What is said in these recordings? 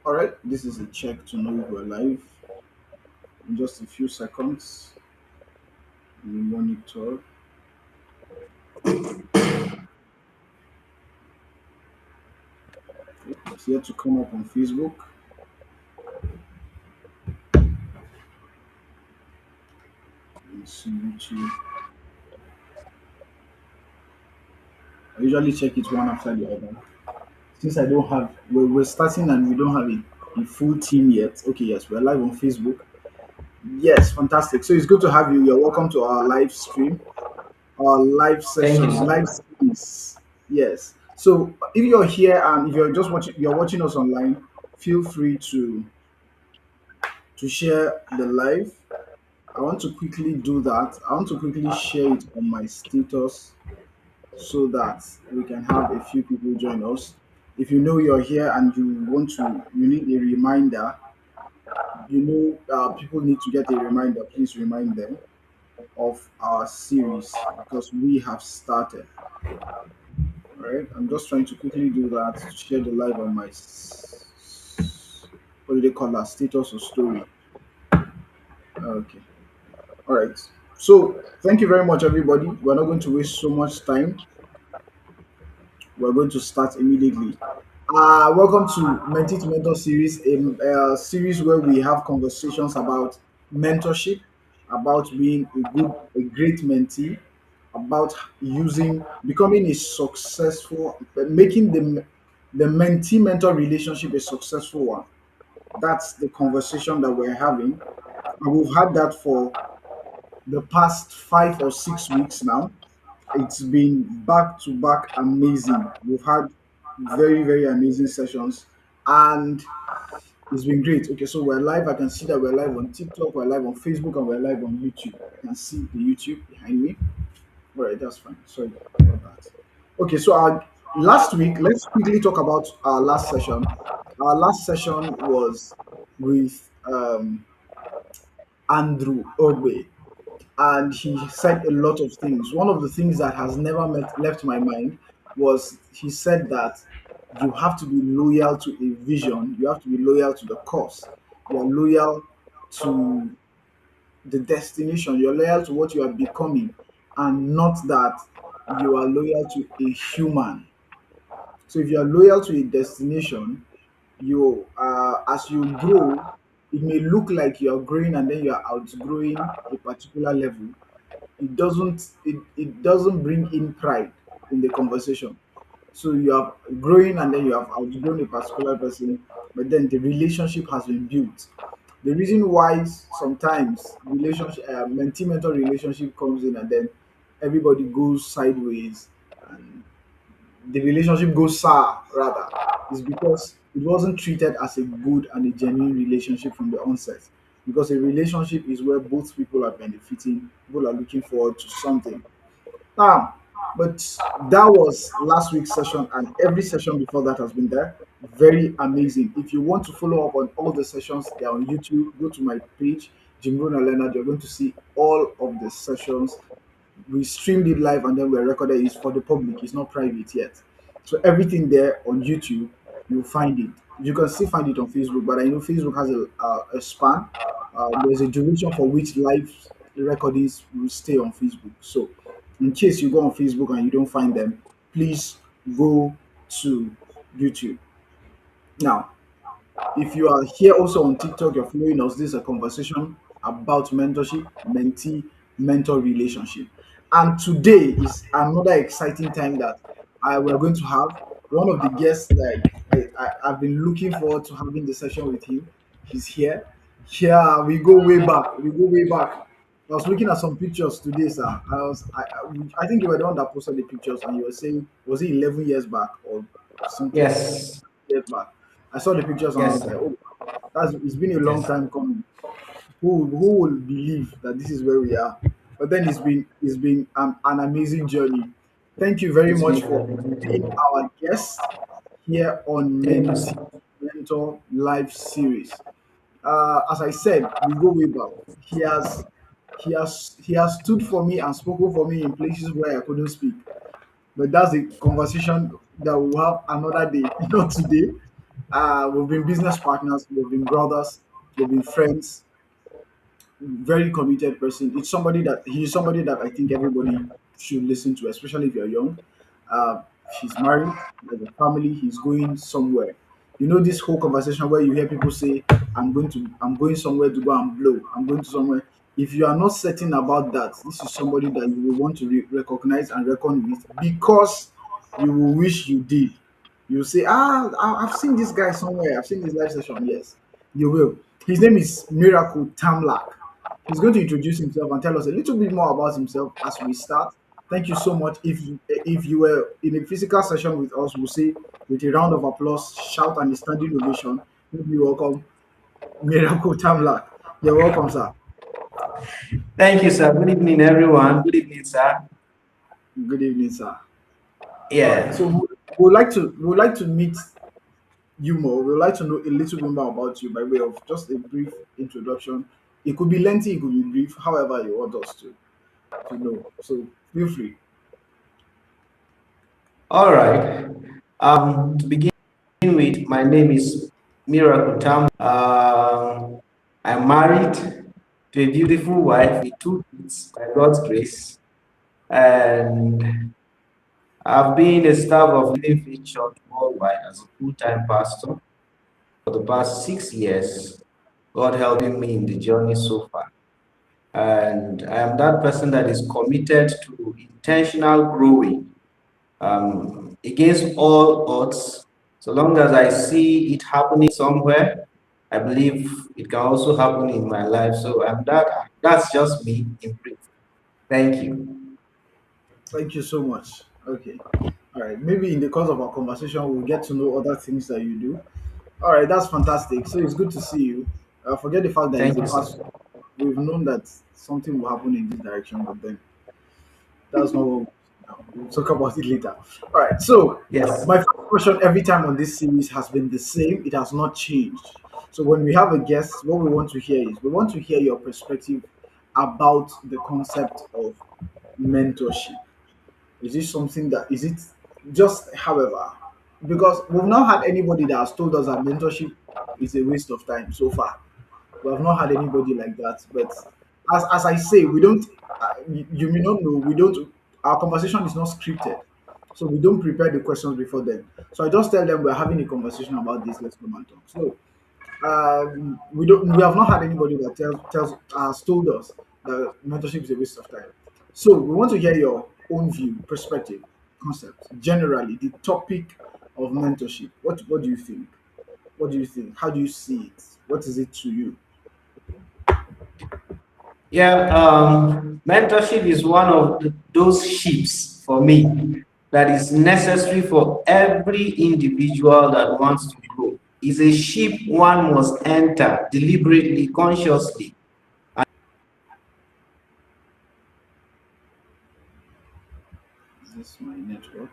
All right, this is a check to know if we're live. In just a few seconds, we monitor. It's yet to come up on Facebook. Let's see YouTube. I usually check it one after the other. Since I don't have, we're starting and we don't have a full team yet. Okay, yes, we're live on Facebook. Yes, fantastic. So it's good to have you. You're welcome to our live stream, our live Thank you session, so live much. series. Yes. So if you're here and if you're watching us online, feel free to share the live. I want to quickly do that. I want to quickly share it on my status so that we can have a few people join us. If you know you're here and you need a reminder, people need to get a reminder, please remind them of our series because we have started. All right, I'm just trying to quickly do that to share the live on my what do they call that, status or story. Okay. All right. So thank you very much, everybody. We're not going to waste so much time. We're going to start immediately. Welcome to Mentee to Mentor series, a series where we have conversations about mentorship, about being a great mentee, about becoming a successful, making the mentee mentor relationship a successful one. That's the conversation that we're having, and we've had that for the past 5 or 6 weeks now. It's been back to back amazing. We've had very amazing sessions and it's been great. Okay, so we're live. I can see that we're live on TikTok, we're live on Facebook, and we're live on YouTube. I can see the YouTube behind me. All right, that's fine. Sorry about that. Okay, so our last week, let's quickly talk about our last session. Our last session was with Andrew Ogbe, and he said a lot of things. One of the things that has never left my mind was he said that you have to be loyal to a vision, you have to be loyal to the cause, you're loyal to the destination, you're loyal to what you are becoming, and not that you are loyal to a human. So if you are loyal to a destination, as you grow, it may look like you are growing and then you are outgrowing a particular level. It doesn't bring in pride in the conversation. So you are growing and then you have outgrown a particular person, but then the relationship has been built. The reason why sometimes mentee mentor relationship comes in and then everybody goes sideways and the relationship goes sour rather is because it wasn't treated as a good and a genuine relationship from the onset. Because a relationship is where both people are benefiting, people are looking forward to something. Now, but that was last week's session, and every session before that has been there. Very amazing. If you want to follow up on all the sessions, they're on YouTube. Go to my page, Jimrona Leonard. You're going to see all of the sessions. We streamed it live and then we recorded it for the public. It's not private yet. So everything there on YouTube, you'll find it. You can still find it on Facebook, but I know Facebook has a span. There's a duration for which live recordings will stay on Facebook. So in case you go on Facebook and you don't find them, please go to YouTube. Now, if you are here also on TikTok, you're following us, this is a conversation about mentorship, mentee mentor relationship. And today is another exciting time that we're going to have one of the guests that I've been looking forward to having the session with him. He's here. Here we go way back. We go way back. I was looking at some pictures today, sir. I think you were the one that posted the pictures, and you were saying, was it 11 years back or something Yes, years back? I saw the pictures and I yes, was like, sir. oh, it's been a long Yes. time coming. Who will believe that this is where we are? But then it's been an amazing journey. Thank you very It's much been for a being our guest here on thank you, Mentee sir. Mentor Live Series. As I said, we go way back. He has stood for me and spoken for me in places where I couldn't speak. But that's a conversation that we'll have another day, not today. We've been business partners, we've been brothers, we've been friends. Very committed person. He's somebody that I think everybody should listen to, especially if you're young. He's married, he has a family, he's going somewhere. You know this whole conversation where you hear people say, I'm going somewhere to go and blow. I'm going to somewhere. If you are not certain about that, this is somebody that you will want to recognize and reckon with because you will wish you did. You'll say, I've seen this guy somewhere. I've seen his live session. Yes, you will. His name is Miracle Tamlak. He's going to introduce himself and tell us a little bit more about himself as we start. Thank you so much. If you were in a physical session with us, we'll say with a round of applause, shout and a standing ovation. We welcome Miracle Tamlak. You're welcome, sir. Thank you, sir. Good evening, everyone. Good evening, sir. Good evening, sir. All right. Yeah. So we would like to meet you more. We would like to know a little bit more about you by way of just a brief introduction. It could be lengthy, it could be brief, however you want us to know. So feel free. All right. To begin with, my name is Miracle Tam. I'm married to a beautiful wife with two kids by God's grace, and I've been a staff of Living Faith Church worldwide as a full-time pastor for the past 6 years. God helping me in the journey so far. And I am that person that is committed to intentional growing against all odds. So long as I see it happening somewhere, I believe it can also happen in my life. So I'm that. That's just me in brief. Thank you. Thank you so much. Okay. All right. Maybe in the course of our conversation, we'll get to know other things that you do. All right. That's fantastic. So it's good to see you. Forget the fact that it's Thank a you, sir. past. We've known that something will happen in this direction, but then that's not what we'll talk about it later. All right. So Yes. my first question every time on this series has been the same. It has not changed. So when we have a guest, what we want to hear is we want to hear your perspective about the concept of mentorship. Is this something that is it just however? Because we've not had anybody that has told us that mentorship is a waste of time so far. We have not had anybody like that. But as I say, we don't. You may not know. We don't. Our conversation is not scripted, so we don't prepare the questions before then. So I just tell them we're having a conversation about this. Let's come and talk. So we don't. We have not had anybody that tells has told us that mentorship is a waste of time. So we want to hear your own view, perspective, concept, generally the topic of mentorship. What do you think? What do you think? How do you see it? What is it to you? Yeah. Mentorship is one of those ships for me that is necessary for every individual that wants to grow. It's a ship one must enter deliberately, consciously. Is this my network?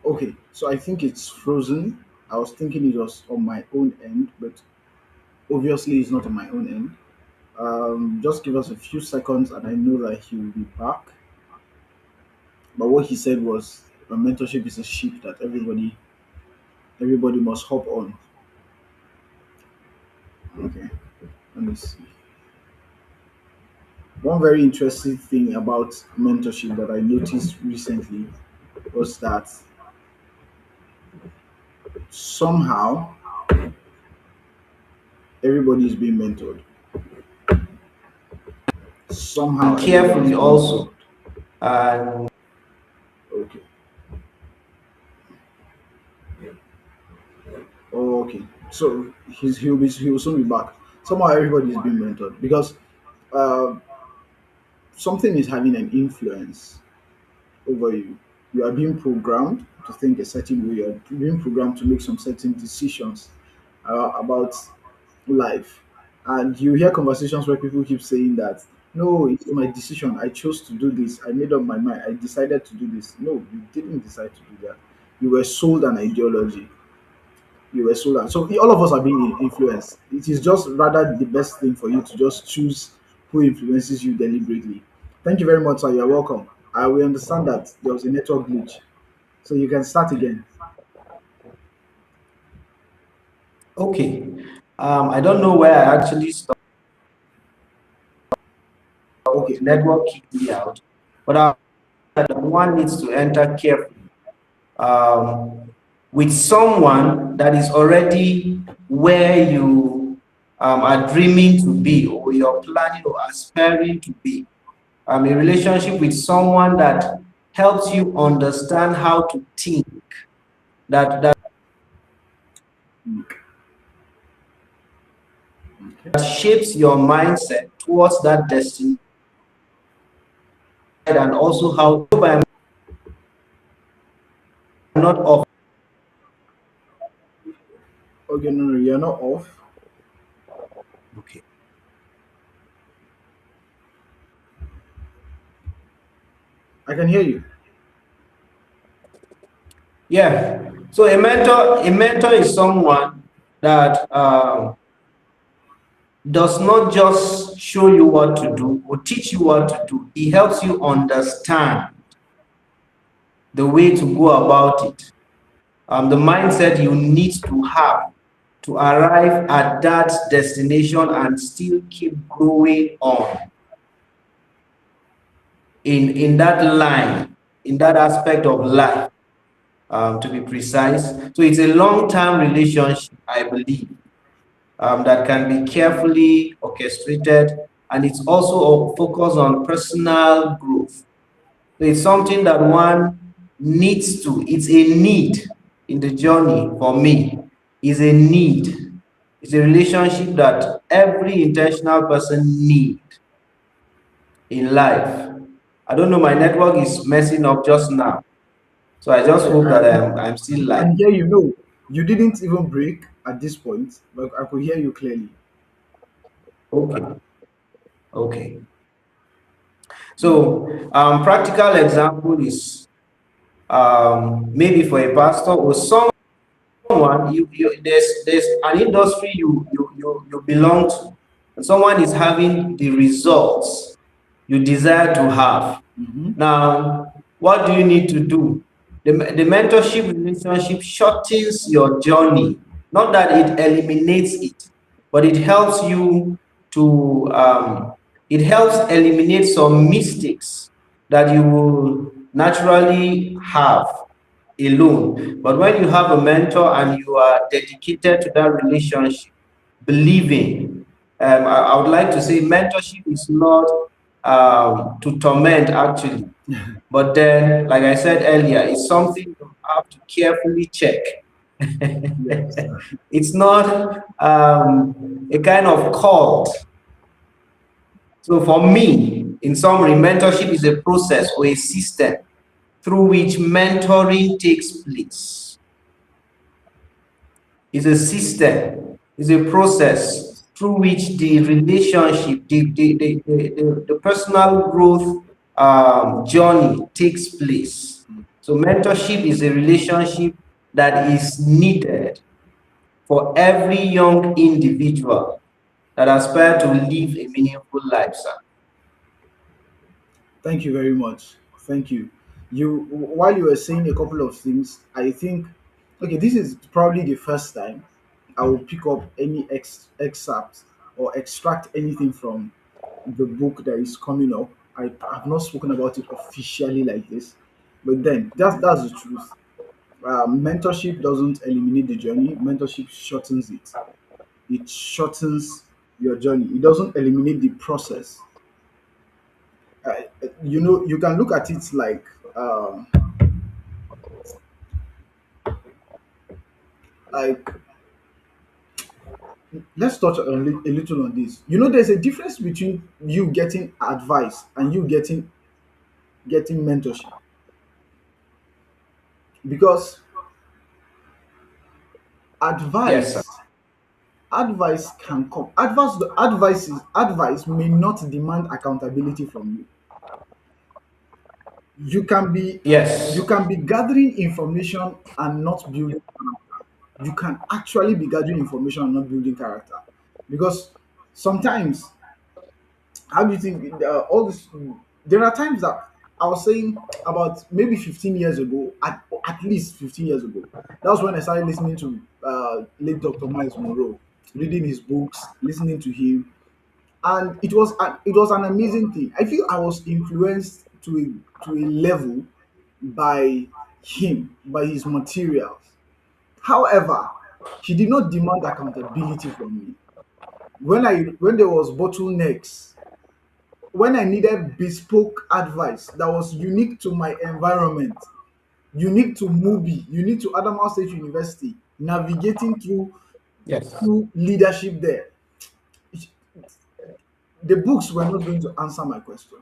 Okay, so I think it's frozen. I was thinking it was on my own end, but obviously it's not on my own end. Just give us a few seconds, and I know that he will be back. But what he said was, mentorship is a ship that everybody must hop on. Okay, let me see. One very interesting thing about mentorship that I noticed recently was that somehow everybody is being mentored. Somehow And everybody is carefully being also. mentored. And Okay. Oh, okay. So he will soon be back. Somehow everybody is being mentored because uh, something is having an influence over you. You are being programmed to think a certain way. You are being programmed to make some certain decisions about life. And you hear conversations where people keep saying that, no, it's my decision. I chose to do this. I made up my mind. I decided to do this. No, you didn't decide to do that. You were sold an ideology. You were sold an. So all of us are being influenced. It is just rather the best thing for you to just choose who influences you deliberately. Thank you very much, sir. You're welcome. We understand that there was a network glitch, so you can start again. Okay. I don't know where I actually stopped. Okay, The network kicked me out, but one needs to enter carefully with someone that is already where you are dreaming to be, or you're planning or aspiring to be. A relationship with someone that helps you understand how to think, that okay, shapes your mindset towards that destiny, and also how I'm not of. okay. No, no, you're not off. Okay. I can hear you. Yeah. So a mentor is someone that does not just show you what to do or teach you what to do. He helps you understand the way to go about it, the mindset you need to have to arrive at that destination and still keep growing on in that line, in that aspect of life, to be precise. So it's a long-term relationship, I believe, that can be carefully orchestrated, and it's also focused on personal growth. So it's something that one needs to, it's a need in the journey for me, is a need. It's a relationship that every intentional person needs in life. I don't know, my network is messing up just now. So I just hope that I'm still I live. can hear you. No, you didn't even break at this point, but I could hear you clearly. Okay, okay. So practical example is maybe for a pastor or someone there's an industry you belong to, and someone is having the results you desire to have. Mm-hmm. Now, what do you need to do? The mentorship relationship shortens your journey, not that it eliminates it, but it helps you to it helps eliminate some mistakes that you will naturally have alone. But when you have a mentor and you are dedicated to that relationship, believing, I would like to say mentorship is not to torment actually. But then, like I said earlier, it's something you have to carefully check. Yes. It's not a kind of cult. So for me, in summary, mentorship is a process or a system through which mentoring takes place. It's a system, it's a process Yes. through which the relationship, the personal growth journey takes place. So, mentorship is a relationship that is needed for every young individual that aspire to live a meaningful life, sir. Thank you very much. Thank you. You while you were saying a couple of things, I think okay, this is probably the first time I will pick up any excerpt or extract anything from the book that is coming up. I have not spoken about it officially like this, but then that's the truth. Mentorship doesn't eliminate the journey. Mentorship shortens it. It shortens your journey. It doesn't eliminate the process. uh, you can look at it like like let's touch a little on this. There's a difference between you getting advice and you getting mentorship, because Yes, sir. advice advice can come. Advice may not demand accountability from you. You can be Yes, gathering information and not building character. You can actually be gathering information and not building character, because sometimes, how do you think all this? There are times that I was saying about maybe 15 years ago, at least 15 years ago. That was when I started listening to late Dr. Miles Monroe, reading his books, listening to him, and it was an amazing thing. I feel I was influenced to a level by him, by his materials. However, he did not demand accountability from me. When there was bottlenecks, when I needed bespoke advice that was unique to my environment, unique to Mubi, unique to Adamawa State University, navigating Yes. through leadership there, the books were not going to answer my question.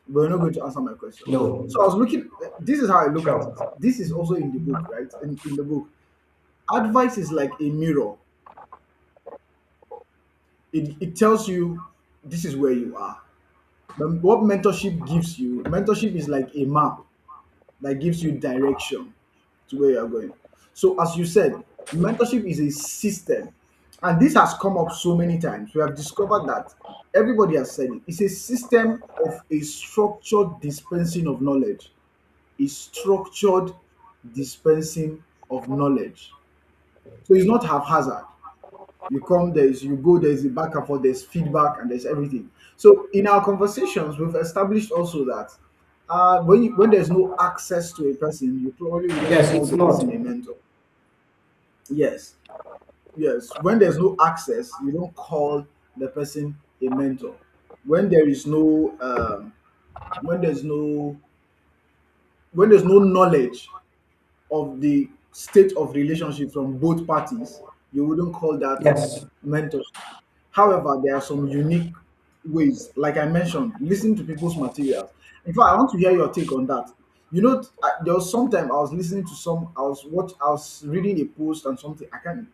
Were not going to answer my question. No. So I was looking. This is how I look at it. Sure. This is also in the book, right? In the book, advice is like a mirror. It tells you this is where you are. But what mentorship gives you, mentorship is like a map that gives you direction to where you're going. So, as you said, mentorship is a system, and this has come up so many times. We have discovered that everybody has said it. It's a system of a structured dispensing of knowledge, a structured dispensing of knowledge. So, it's not haphazard. You come, you go, there's a back and forth, there's feedback, and there's everything. So, in our conversations, we've established also that when there's no access to a person, you probably wouldn't Yes, call it's the not. person a mentor. Yes, yes. When there's no access, you don't call the person a mentor. When there is no when there's no when there's no knowledge of the state of relationship from both parties, you wouldn't call that Yes. mentorship. However, there are some unique ways, like I mentioned, listening to people's materials. In fact, I want to hear your take on that. There was sometime I was listening to I was reading a post and something.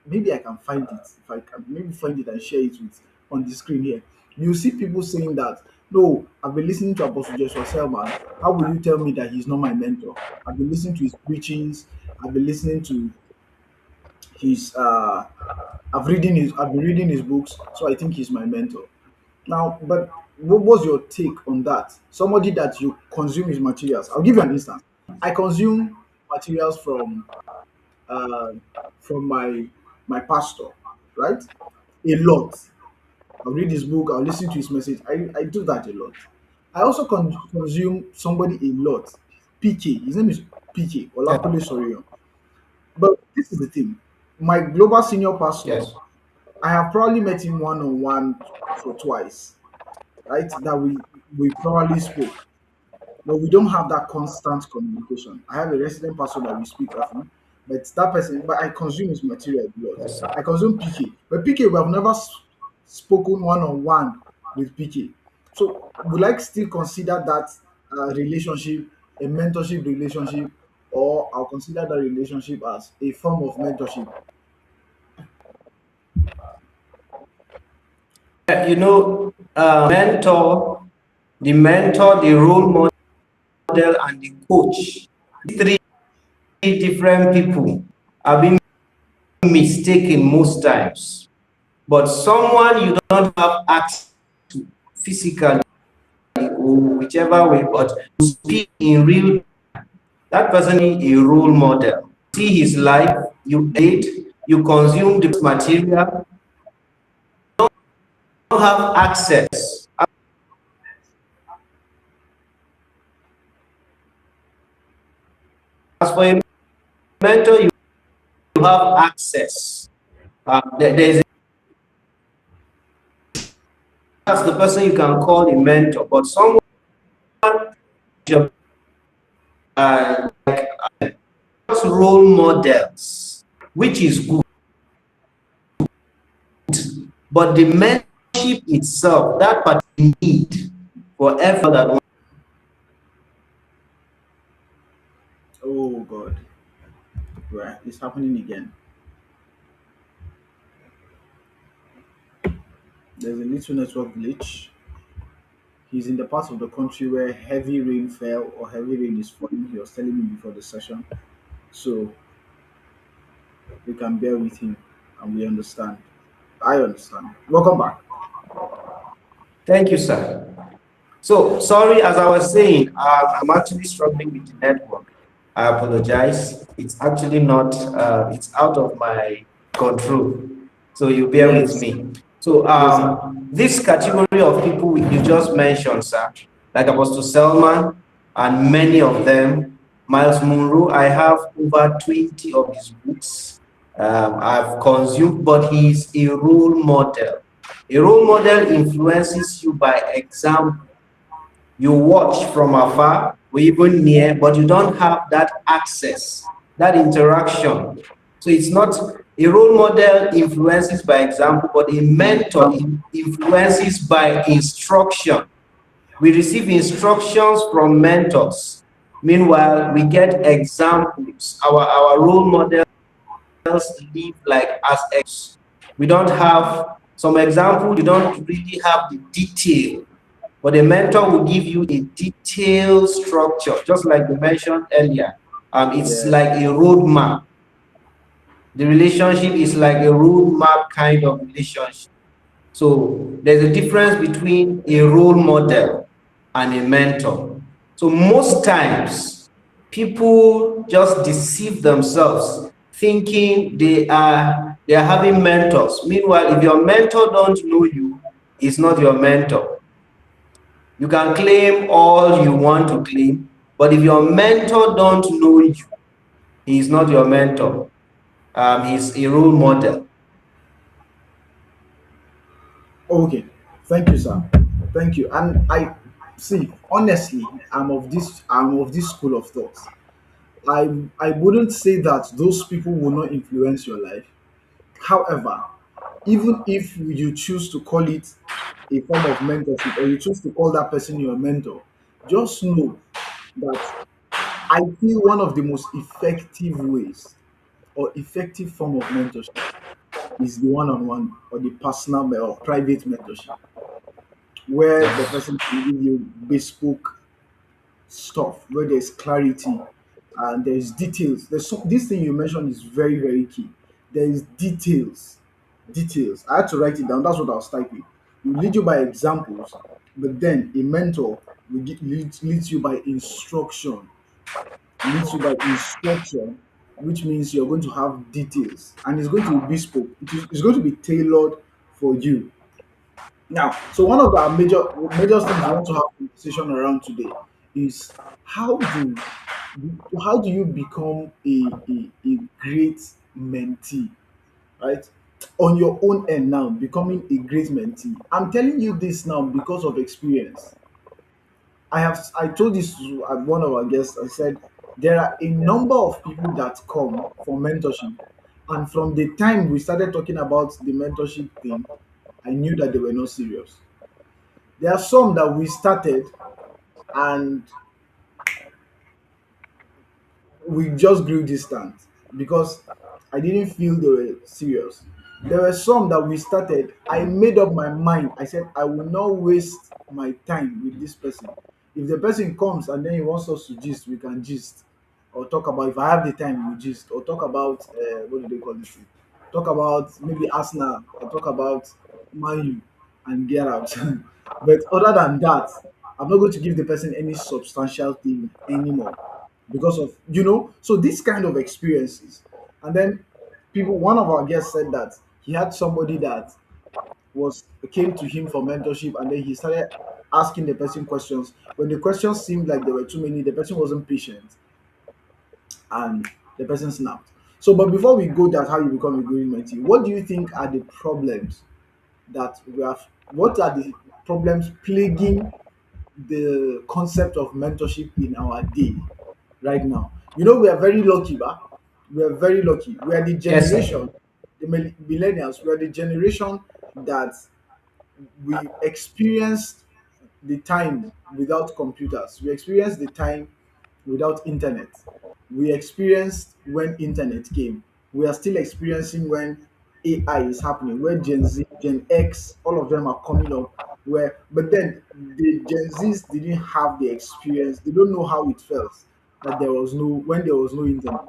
Maybe I can find it. If I can maybe find it and share it with on the screen here. You see people saying that, no, I've been listening to Apostle Joshua Selman. How will you tell me that he's not my mentor? I've been listening to his preachings. I've been listening to his I've been reading his books, so I think he's my mentor. Now, but what was your take on that? Somebody that you consume his materials. I'll give you an instance. I consume materials uh, from my pastor, right? A lot. I'll read his book. I'll listen to his message. I do that a lot. I also consume somebody a lot. PK. His name is PK Yes. Olakule Sorion. But this is the thing. My global senior pastor, Yes. I have probably met him one on one for twice, right? That we probably spoke, but we don't have that constant communication. I have a resident pastor that we speak often, but I consume his material a lot. Yes. I consume PK, but PK we have never spoken one on one with PK. So would like still consider that relationship a mentorship relationship, or I'll consider that relationship as a form of mentorship. The mentor, the role model, and the coach. Three different people are being mistaken most times. But someone you don't have access to physically or whichever way, but you speak in real, that person is a role model. See his life, you date, you consume the material, you don't have access. As for a mentor, you have access. There's that's the person you can call a mentor, but someone like role models, which is good, but the mentorship itself, that particular need for effort that Oh God, right, it's happening again. There's a little network glitch. He's in the part of the country where heavy rain fell or heavy rain is falling. He was telling me before the session. So we can bear with him and we understand. I understand. Welcome back. thank you, sir. So sorry, as I was saying, I'm actually struggling with the network. I apologize. It's actually not. It's out of my control. So you bear with Yes, me. So yes, sir. this category of people you just mentioned, sir, like Apostle Selman and many of them, Miles Monroe. I have over 20 of his books. I've consumed, but he's a role model. A role model influences you by example. You watch from afar or even near, but you don't have that access, that interaction. So it's not a role model influences by example, but a mentor influences by instruction. We receive instructions from mentors. Meanwhile, we get examples. Our role models live like as examples. We don't have some examples, you don't really have the detail, but a mentor will give you a detailed structure, just like you mentioned earlier. It's Yes. like a roadmap. The relationship is like a roadmap kind of relationship. So there's a difference between a role model and a mentor. So most times, people just deceive themselves thinking they are having mentors. Meanwhile, if your mentor don't know you, it's not your mentor. You can claim all you want to claim, but if your mentor don't know you, he is not your mentor. He's a role model. Okay. Thank you, sir. Thank you. And I see, honestly, I'm of this school of thought. I wouldn't say that those people will not influence your life. However, even if you choose to call it a form of mentorship or you choose to call that person your mentor, just know that I feel one of the most effective ways or effective form of mentorship is the one-on-one or the personal or private mentorship, where the Yes. person can give you bespoke stuff, where there's clarity and there's details. This thing you mentioned is very, very key. There is details. Details. I had to write it down. That's what I was typing. You lead you by examples, but then a mentor will leads you by instruction. Leads you by instruction, which means you're going to have details and it's going to be bespoke. It's going to be tailored for you. Now, so one of the major things we want to have a conversation around today is how do how do you become a great mentee, right? On your own end now, becoming a great mentee. I'm telling you this now because of experience. I told this to one of our guests. I said there are a number of people that come for mentorship, and from the time we started talking about the mentorship thing, I knew that they were not serious. There are some that we started and we just grew distant because I didn't feel they were serious. There were some that we started, I made up my mind. I said, I will not waste my time with this person. If the person comes and then he wants us to gist, we can gist. Or talk about, if I have the time, we gist. Or talk about, what do they call this thing? Talk about maybe Arsenal, or talk about Man U and get out. But other than that, I'm not going to give the person any substantial thing anymore because of so these kind of experiences. And then one of our guests said that he had somebody that was came to him for mentorship, and then he started asking the person questions. When the questions seemed like there were too many, the person wasn't patient and the person snapped. So but before we go that how you become a good mentee, what do you think are the problems that we have what are the problems plaguing the concept of mentorship in our day right now? We are very lucky, ba? We are very lucky. We are the Yes, sir. generation, the millennials, we are the generation that we experienced the time without computers. We experienced the time without internet. We experienced when internet came. We are still experiencing when AI is happening, where Gen Z, Gen X, all of them are coming up. But then the Gen Zs didn't have the experience. They don't know how it felt that there was no internet.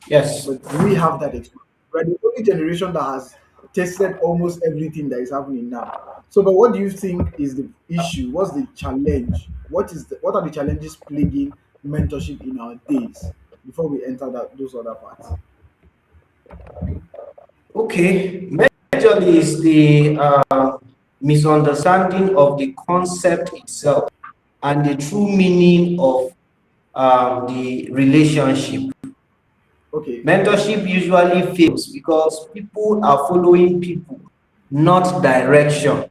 Yes. But we have that experience. We're the only generation that has. tasted almost everything that is happening now. So, but what do you think is the issue? What's the challenge? What are the challenges plaguing mentorship in our days before we enter those other parts? Okay, majorly is the misunderstanding of the concept itself and the true meaning of the relationship. Okay. Mentorship usually fails because people are following people, not direction.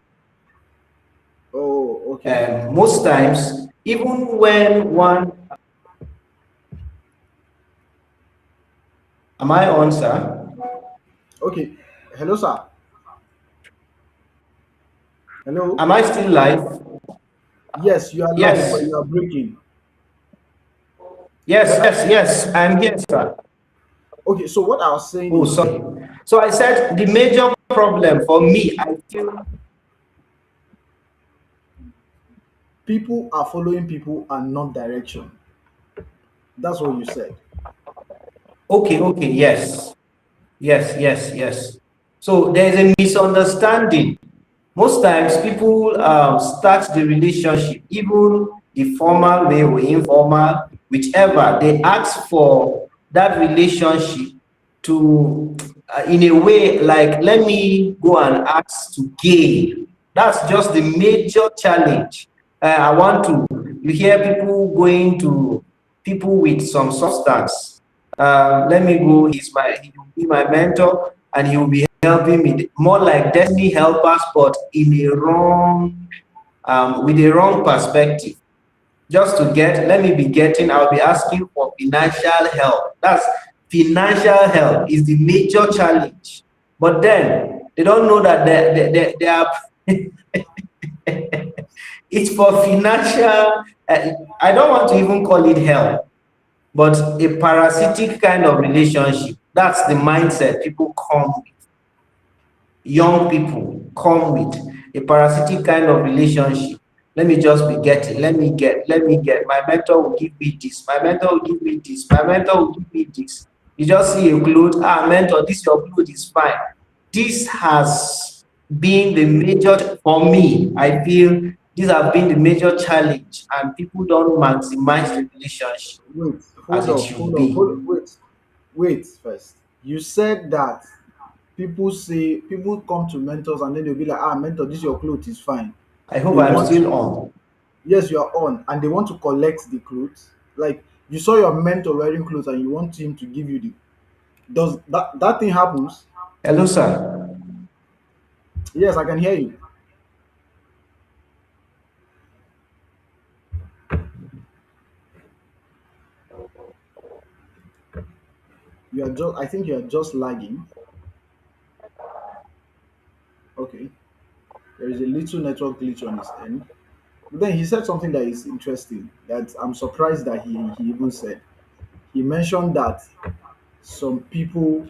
Oh, okay. Most times, even when one, am I on, sir? Okay. Hello, sir. Hello. Am I still live? Yes, you are live, but Yes, you are breaking. yes, I'm here, sir. Okay, so what I was saying Oh, is sorry. So I said the major problem for me, I feel, people are following people and not direction. That's what you said. okay, yes. So there's a misunderstanding. Most times people start the relationship, even the formal way or informal, whichever, they ask for that relationship to, in a way, like, let me go and ask to gain. That's just the major challenge. I want to, you hear people going to people with some substance. Let me go, he will be my mentor and he will be helping me, more like destiny helpers, but in a wrong, with a wrong perspective. Just to get, let me be getting, I'll be asking for financial help. That's financial help is the major challenge. But then they don't know that they are, it's for financial, I don't want to even call it help, but a parasitic kind of relationship. That's the mindset people come, young people come with, a parasitic kind of relationship. Let me just be getting, let me get. My mentor will give me this, my mentor will give me this, my mentor will give me this. You just see a clothes, mentor, this your clothes is fine. This has been the major, for me, I feel these have been the major challenge, and people don't maximize the relationship Wait, as hold it up, should hold up, be. hold up, wait first. You said that people come to mentors and then they'll be like, mentor, this your clothes is fine. I hope They I'm want still on. yes, you are on, and they want to collect the clothes. Like you saw your mentor wearing clothes and you want him to give you the does that thing happens? Hello, sir. Yes, I can hear you. You are just I think you are just lagging. Okay. There is a little network glitch on his end. But then he said something that is interesting that I'm surprised that he even said. He mentioned that some people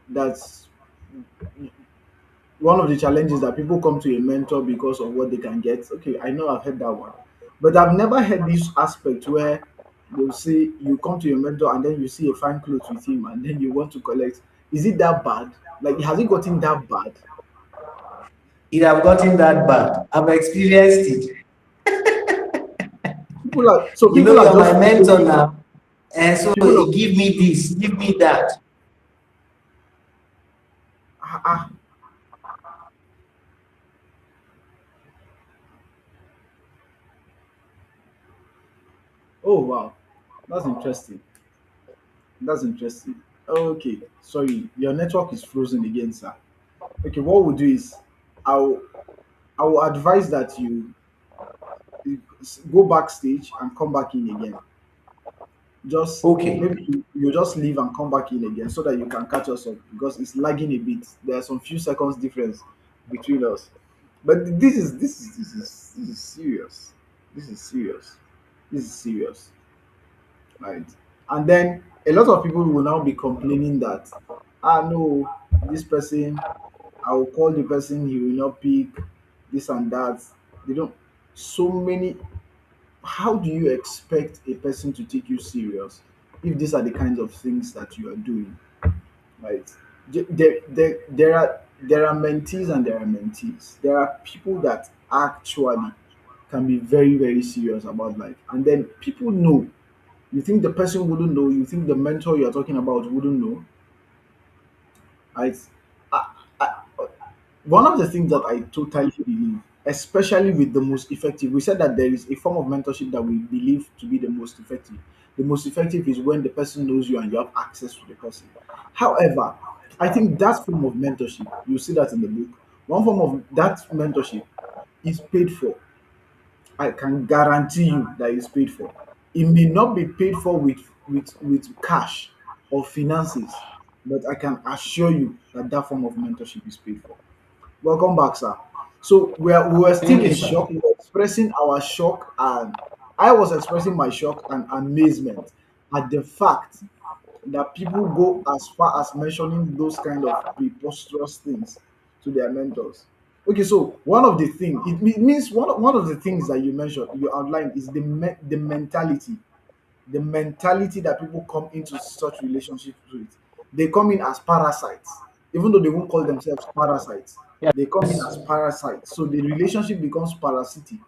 that's one of the challenges that people come to a mentor because of what they can get. Okay, I know I've heard that one. But I've never heard this aspect where they'll say you come to your mentor and then you see a fine clothes with him and then you want to collect. Is it that bad? Like has it gotten that bad? It have gotten that bad. I've experienced it. You know, People are you're my just mentor following now. And so people are give me this, give me that. ah, ah, oh wow. That's interesting. That's interesting. Okay, sorry, your network is frozen again, sir. Okay, what we'll do is I'll I will advise that you go backstage and come back in again. Just Okay. maybe you just leave and come back in again so that you can catch us up because it's lagging a bit. There are some few seconds difference between us. But this is serious. This is serious. This is serious. Right. And then a lot of people will now be complaining that no, this person I will call the person, he will not pick this and that. They don't so many how do you expect a person to take you serious if these are the kinds of things that you are doing? Right. There are there are mentees and there are mentees. There are people that actually can be very, very serious about life. And then people know. You think the person wouldn't know, you think the mentor you're talking about wouldn't know. I, I, I, one of the things that I totally believe, especially with the most effective, we said that there is a form of mentorship that we believe to be the most effective. The most effective is when the person knows you and you have access to the person. However, I think that form of mentorship, you see that in the book, one form of that mentorship is paid for. I can guarantee you that it's paid for. It may not be paid for with cash or finances, but I can assure you that that form of mentorship is paid for. Welcome back, sir. So we were still Thank you, in sir. shock. We were expressing our shock, and I was expressing my shock and amazement at the fact that people go as far as mentioning those kind of preposterous things to their mentors. Okay, so one of the things it means one of the things that you mentioned, you outlined, is the mentality, the mentality that people come into such relationships with. They come in as parasites, even though they won't call themselves parasites. They come in as Yes. parasites, so the relationship becomes parasitic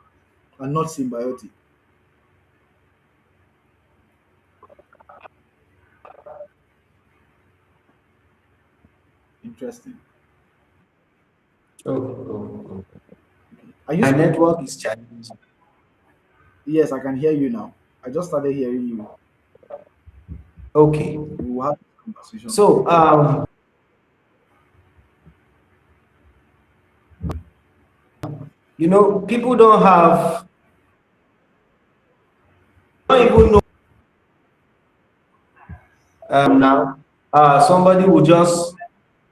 and not symbiotic. Interesting. Oh, oh, oh. Are you My speaking? network is challenging. Yes, I can hear you now. I just started hearing you. Okay. We will have this conversation So, offline. people don't even know now. Somebody will just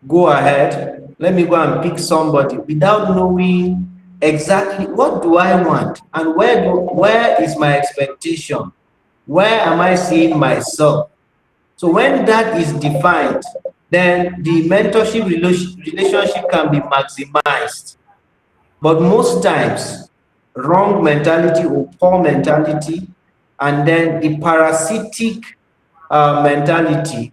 go ahead. Let me go and pick somebody without knowing exactly what do I want and where is my expectation? Where am I seeing myself? So when that is defined, then the mentorship relationship can be maximized. But most times, wrong mentality or poor mentality, and then the parasitic mentality,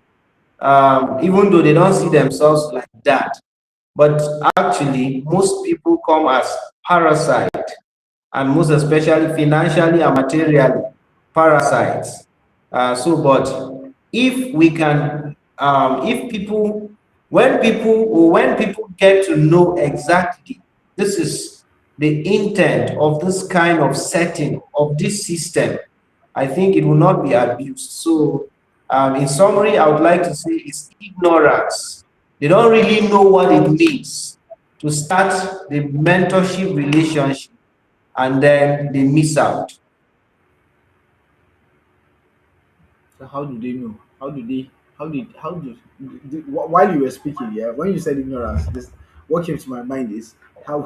even though they don't see themselves like that. But actually, most people come as parasite, and most especially financially and materially parasites. But if we can, if people, when people get to know exactly this is the intent of this kind of setting of this system, I think it will not be abused. So, in summary, I would like to say it's ignorance. They don't really know what it means to start the mentorship relationship, and then they miss out. So how do they know? How do they? While you were speaking, yeah, when you said ignorance, this what came to my mind is how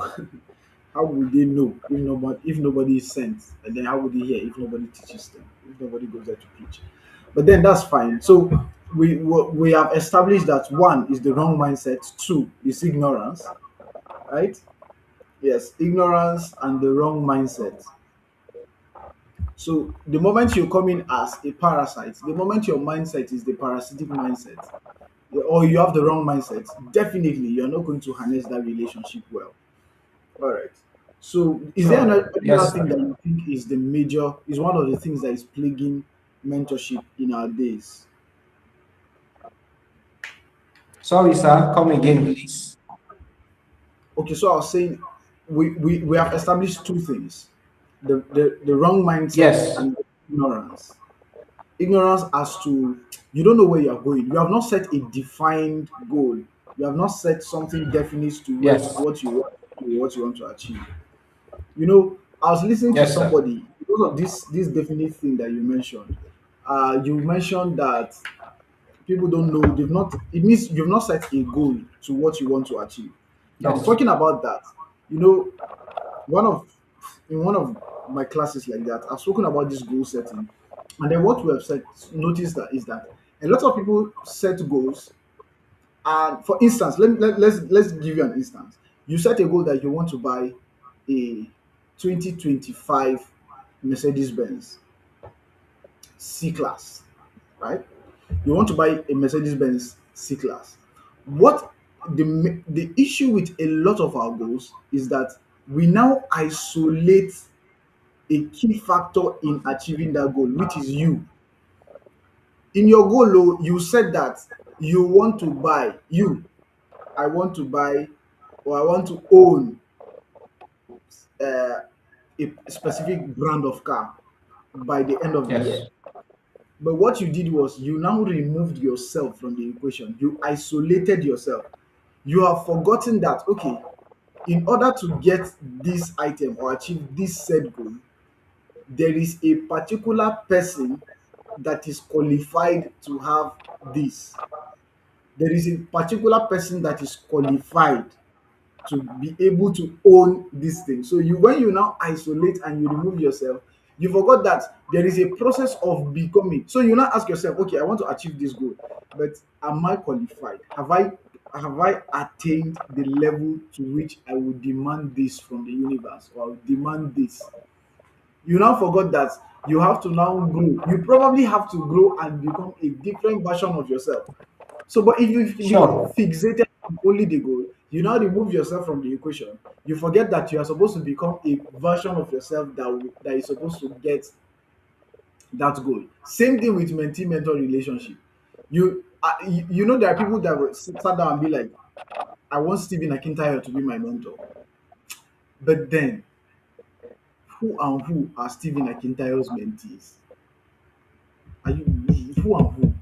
how would they know if nobody is sent, and then how would they hear if nobody teaches them, if nobody goes there to preach? But then that's fine. So we have established that one is the wrong mindset, two is ignorance, right? Yes, ignorance and the wrong mindset. So the moment you come in as a parasite, the moment your mindset is the parasitic mindset, or you have the wrong mindset, definitely you're not going to harness that relationship well. All right. So is there Sure. any other Yes, thing sir. that you think is one of the things that is plaguing mentorship in our days? Sorry, sir. Come again, please. Okay, so I was saying we have established two things: the wrong mindset Yes. and ignorance. Ignorance as to you don't know where you are going. You have not set a defined goal. You have not set something definite to Yes. what you want to achieve. I was listening to Yes, sir. somebody because of this definite thing that you mentioned. You mentioned that people don't know, they've not it means you've not set a goal to what you want to achieve. Now, Yes. talking about that, you know, one of in one of my classes like that, I've spoken about this goal setting. And then what we have said noticed that is that a lot of people set goals. And for instance, let's give you an instance. You set a goal that you want to buy a 2025 Mercedes Benz C class, right? You want to buy a Mercedes Benz C class. What the issue with a lot of our goals is that we now isolate a key factor in achieving that goal, which is you. In your goal, oh, you said that you want to buy you. I want to buy, or I want to own uh, a specific brand of car by the end of the year. Yes. But what you did was you now removed yourself from the equation. You isolated yourself. You have forgotten that, okay, in order to get this item or achieve this set goal, there is a particular person that is qualified to have this. There is a particular person that is qualified to be able to own this thing. So you, when you now isolate and you remove yourself, you forgot that there is a process of becoming. So you now ask yourself, okay, I want to achieve this goal, but am I qualified? Have I attained the level to which I will demand this from the universe, or I will demand this? You now forgot that you have to now grow. You probably have to grow and become a different version of yourself. So, but if you be Sure. fixated on only the goal, you now remove yourself from the equation. You forget that you are supposed to become a version of yourself that is supposed to get that goal. Same thing with mentee mentor relationship. You know, there are people that will sit down and be like, I want Stephen Akintayo to be my mentor. But then, who and who are Stephen Akintayo's mentees? Are you who and who?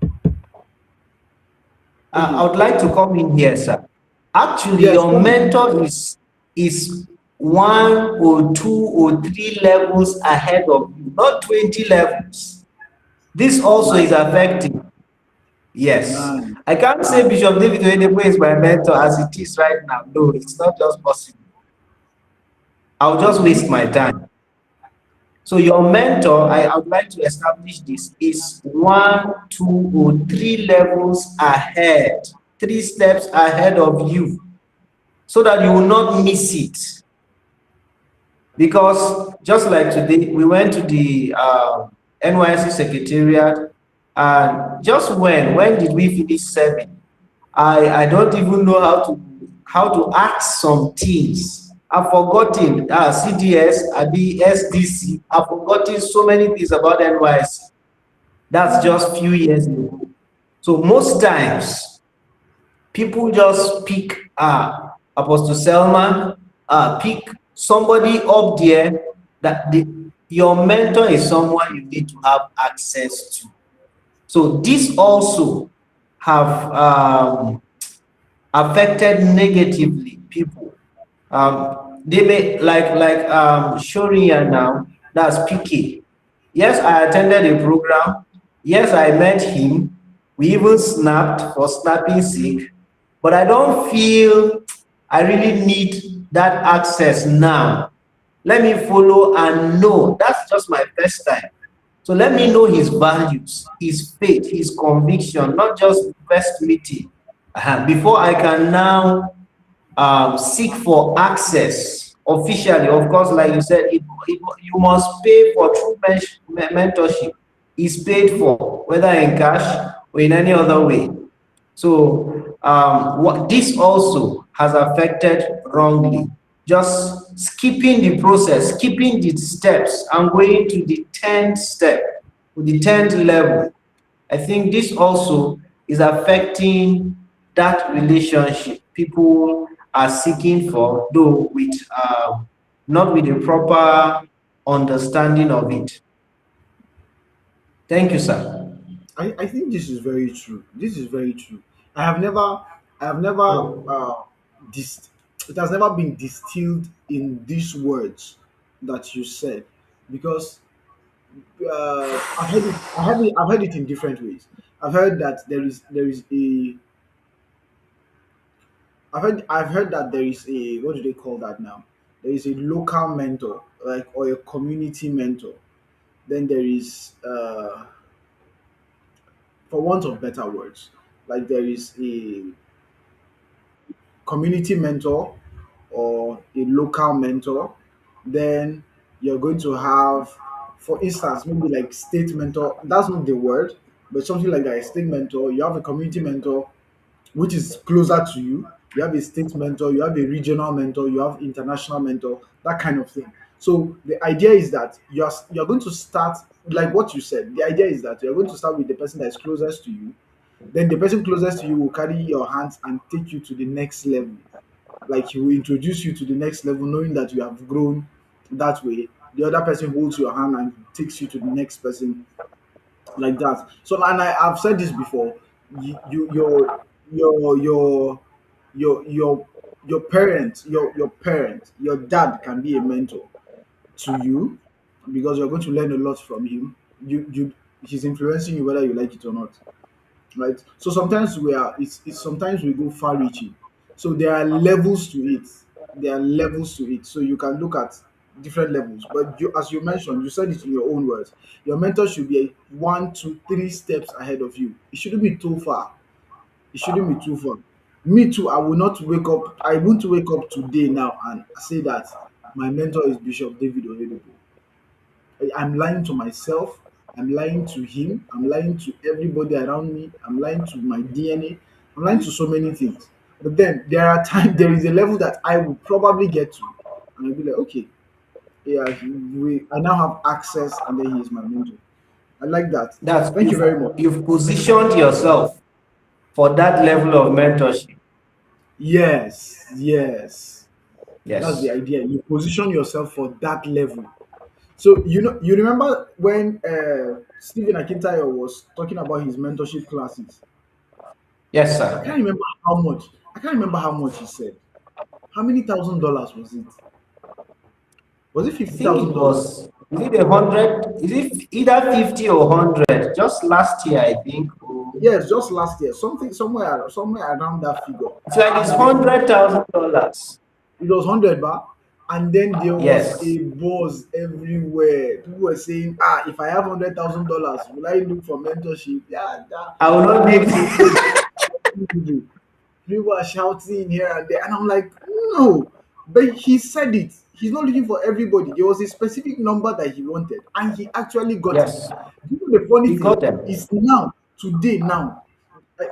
I Okay, would like to come in here, sir. Actually, yes, your come in. mentor is one or two or three levels ahead of you, not 20 levels. This also is Nice, affecting. Yes. nice, I can't say nice. Bishop David Oyedepo is my mentor as it is right now. No, it's not just possible. I'll just waste Mm-hmm. my time. So your mentor, I would like to establish this, is one, two, or three levels ahead, three steps ahead of you, so that you will not miss it. Because just like today, we went to the NYC Secretariat, and just when did we finish serving? I don't even know how to ask some things. I've forgotten CDS, the SDC. I've forgotten so many things about NYC. That's just few years ago. So most times people just pick Apostle Selman, pick somebody up there that your mentor is someone you need to have access to. So this also have affected negatively people. They may like Shoria now, that's PK. Yes, I attended a program. Yes, I met him. We even snapped for snapping sake. But I don't feel I really need that access now. Let me follow and know. That's just my first time. So let me know his values, his faith, his conviction, not just first meeting. Before I can now seek for access officially. Of course, like you said, you must pay for true mentorship. Is paid for, whether in cash or in any other way. So what this also has affected wrongly. Just skipping the process, skipping the steps, and going to the 10th step, to the 10th level. I think this also is affecting that relationship people are seeking for, though with not with a proper understanding of it. Thank you, sir. I think this is very true. This is very true. I have never, I have never, Oh, it has never been distilled in these words that you said, because I've heard it in different ways. I've heard that I've heard that there is a, what do they call that now? There is a local mentor, like, or a community mentor. Then there is, for want of better words, like there is a community mentor or a local mentor. Then you're going to have, for instance, maybe like state mentor. That's not the word, but something like that, a state mentor. You have a community mentor, which is closer to you. You have a state mentor, you have a regional mentor, you have international mentor, that kind of thing. So the idea is that you're going to start like what you said. The idea is that you're going to start with the person that is closest to you. Then the person closest to you will carry your hands and take you to the next level. Like he will introduce you to the next level, knowing that you have grown that way. The other person holds your hand and takes you to the next person, like that. So, and I've said this before. You your your your your parent, your dad can be a mentor to you because you're going to learn a lot from him. He's influencing you whether you like it or not, right? So sometimes it's sometimes we go far reaching. So there are levels to it. There are levels to it. So you can look at different levels. But you, as you mentioned, you said it in your own words. Your mentor should be one, two, three steps ahead of you. It shouldn't be too far. It shouldn't be too far. Me too. I will not wake up. I won't wake up today now and say that my mentor is Bishop David Oyedepo. I'm lying to myself. I'm lying to him. I'm lying to everybody around me. I'm lying to my DNA. I'm lying to so many things. But then there are times, there is a level that I will probably get to, and I'll be like, okay, yeah, I now have access, and then he is my mentor. I like that. That's Thank you very much. you've positioned yourself for that level of mentorship. Yes, yes, that's the Yes. idea. You position yourself for that level. So you remember when Stephen Akintayo was talking about his mentorship classes. Yes, I can't sir. remember how much. I can't remember how much he said. How many $1,000 was it? Was it I fifty think it thousand dollars? was, is it 100? Is it either 50 or 100? Just last year, I think. Yes, just last year. Something somewhere around that figure. It's like it's And then $100,000. it was 100 bar. And then there was Yes. a buzz everywhere. People were saying, ah, if I have $100,000, will I look for mentorship? Yeah, I will not that need. was a big deal. People are shouting here and there, and I'm like, no. But he said it. He's not looking for everybody. There was a specific number that he wanted, and he actually got it. Yes. You know, the funny He got thing them. is now, today, now,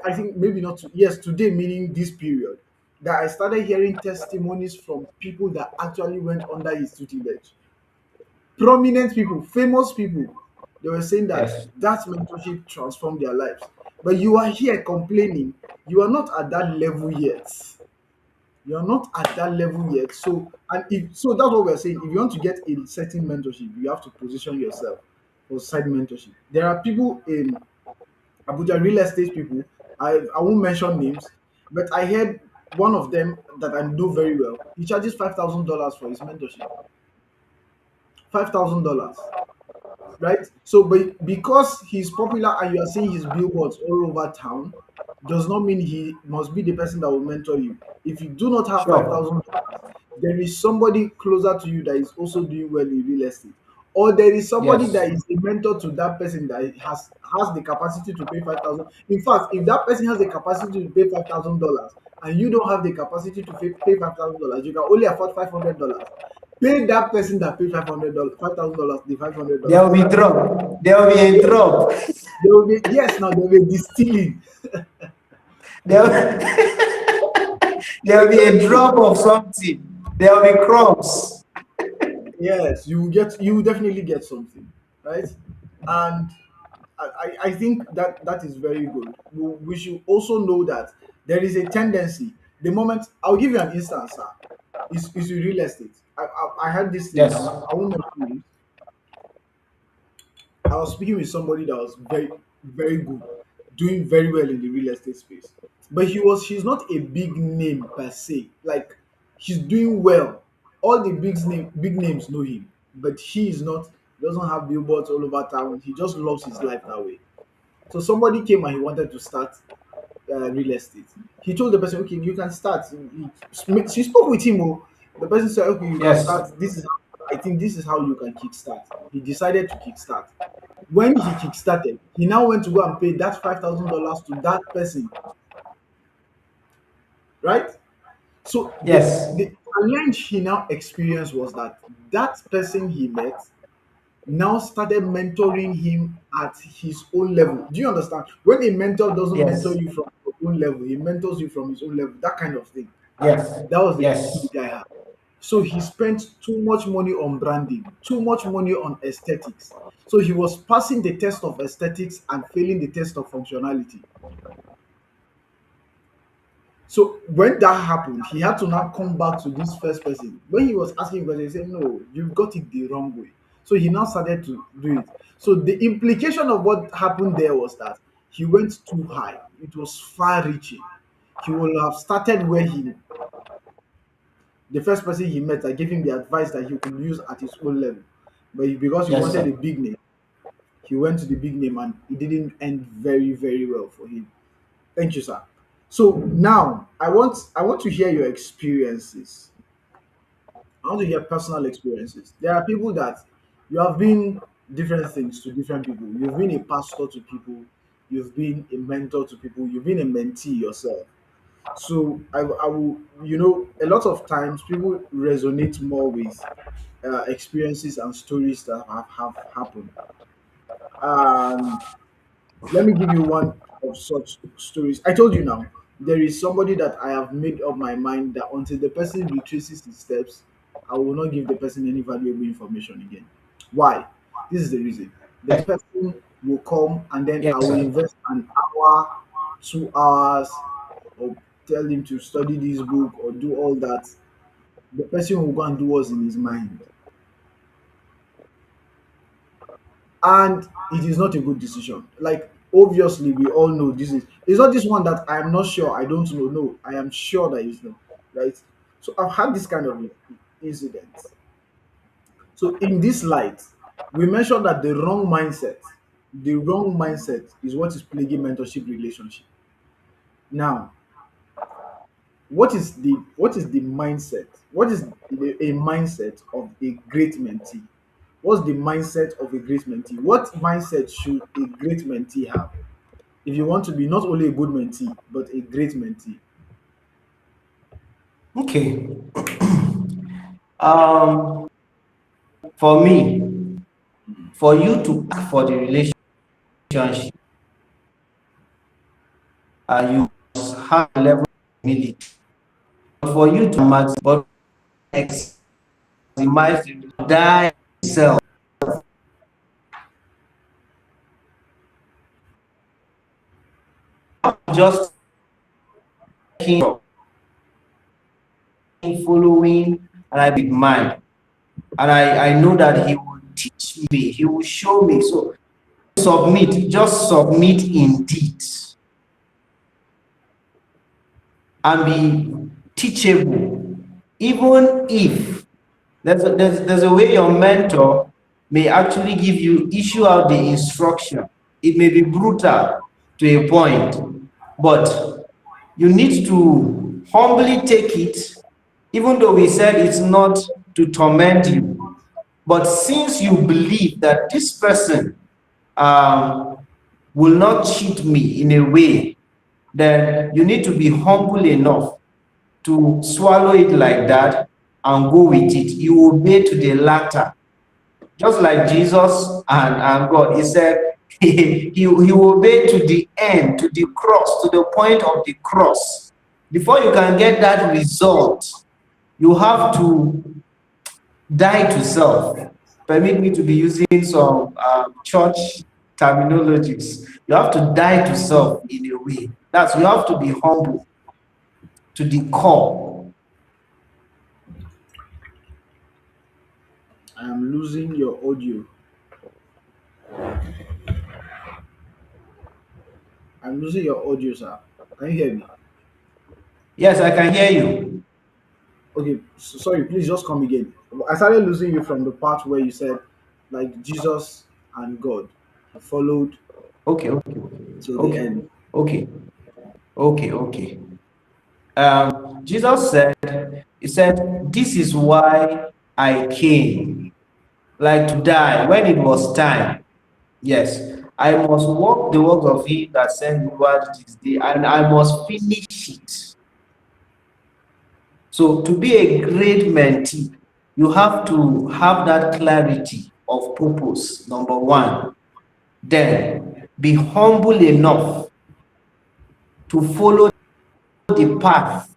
I think maybe not to, yes, today, meaning this period, that I started hearing testimonies from people that actually went under his tutelage. Prominent people, famous people, they were saying that Yes. that mentorship transformed their lives. But you are here complaining, you are not at that level yet. You're not at that level yet. So, and if so, that's what we're saying. If you want to get a certain mentorship, you have to position yourself for side mentorship. There are people in Abuja, real estate people. I won't mention names, but I heard one of them that I know very well. He charges $5,000 for his mentorship. $5,000, right? So, but because he's popular and you are seeing his billboards all over town, does not mean he must be the person that will mentor you. If you do not have Sure. $5,000, there is somebody closer to you that is also doing well in real estate, or there is somebody Yes. that is a mentor to that person that has the capacity to pay 5,000. In fact, if that person has the capacity to pay $5,000 and you don't have the capacity to pay $5,000, you can only afford $500. Pay that person that paid $500, $5,000, the There will $500. be drop. There will be a Yes, drop. there will be, yes, now there will be distilling. There there will be a drop of something. There will be crumbs. Yes, you will definitely get something, right? And I think that that is very good. We should also know that there is a tendency. The moment I'll give you an instance, sir, is with real estate. I had this thing. Yes. I won't mention names. I was speaking with somebody that was very good, doing very well in the real estate space. But she's not a big name per se. Like she's doing well. All the big names know him, but he is not. He doesn't have billboards all over town. He just loves his life that way. So somebody came and he wanted to start real estate. He told the person, okay, you can start. She spoke with him. Oh, the person said, okay, you can Yes. start. I think this is how you can kickstart. He decided to kickstart. When he kickstarted, he now went to go and pay that $5,000 to that person, right? So Yes. the challenge he now experienced was that that person he met now started mentoring him at his own level. Do you understand? When a mentor doesn't mentor Yes. you from own level. He mentors you from his own level. That kind of thing. Yes. That was the attitude Yes. the guy had. So he spent too much money on branding, too much money on aesthetics. So he was passing the test of aesthetics and failing the test of functionality. So when that happened, he had to now come back to this first person. When he was asking questions, he said, "No, you got it the wrong way." So he now started to do it. So the implication of what happened there was that he went too high. It was far reaching. He would have started where he the first person he met. I gave him the advice that he could use at his own level. Because he Yes, wanted sir. a big name, he went to the big name and it didn't end very, very well for him. Thank you, sir. So now I want to hear your experiences. I want to hear personal experiences. There are people that you have been different things to different people. You've been a pastor to people, you've been a mentor to people, you've been a mentee yourself. So I will, a lot of times people resonate more with experiences and stories that have happened. And let me give you one of such stories. I told you now, there is somebody that I have made up my mind that until the person retraces his steps, I will not give the person any valuable information again. Why? This is the reason. The Yes, person will come and then yes, I will sir. invest an hour, 2 hours, or tell him to study this book or do all that. The person will go and do what's in his mind. And it is not a good decision. Like, obviously we all know this is it's not this one that I am not sure, I don't know. No, I am sure that it's not, right? So I've had this kind of incidents. So in this light, we mentioned that the wrong mindset is what is plaguing mentorship relationship. Now, what is the mindset? What is a mindset of a great mentee? What's the mindset of a great mentee? What mindset should a great mentee have if you want to be not only a good mentee but a great mentee? Okay. Um, for me, for you to ask for the relationship, you must have a level of humility. For you to maximize die yourself, just following, and I big mind, and I know that he will teach me, he will show me. So just submit indeed, and be teachable, even if there's a way your mentor may actually give you issue out the instruction. It may be brutal to a point, but you need to humbly take it, even though we said it's not to torment you. But since you believe that this person will not cheat me in a way, then you need to be humble enough to swallow it like that and go with it. You obey to the latter. Just like Jesus and God, he said he obeyed to the end, to the cross, to the point of the cross. Before you can get that result, you have to die to self. Permit me to be using some church terminologies. You have to die to self in a way. That's you have to be humble to the core. I am losing your audio. I'm losing your audio, sir. Can you hear me? Yes, I can hear you. Okay, sorry, please just come again. I started losing you from the part where you said, like, Jesus and God, he followed Okay, okay, till the okay, end. okay, okay, okay. Jesus said, he said, this is why I came, like to die when it was time. Yes, I must walk the works of him that sent me over this day, and I must finish it. So to be a great mentee, you have to have that clarity of purpose, number 1. Then be humble enough to follow the path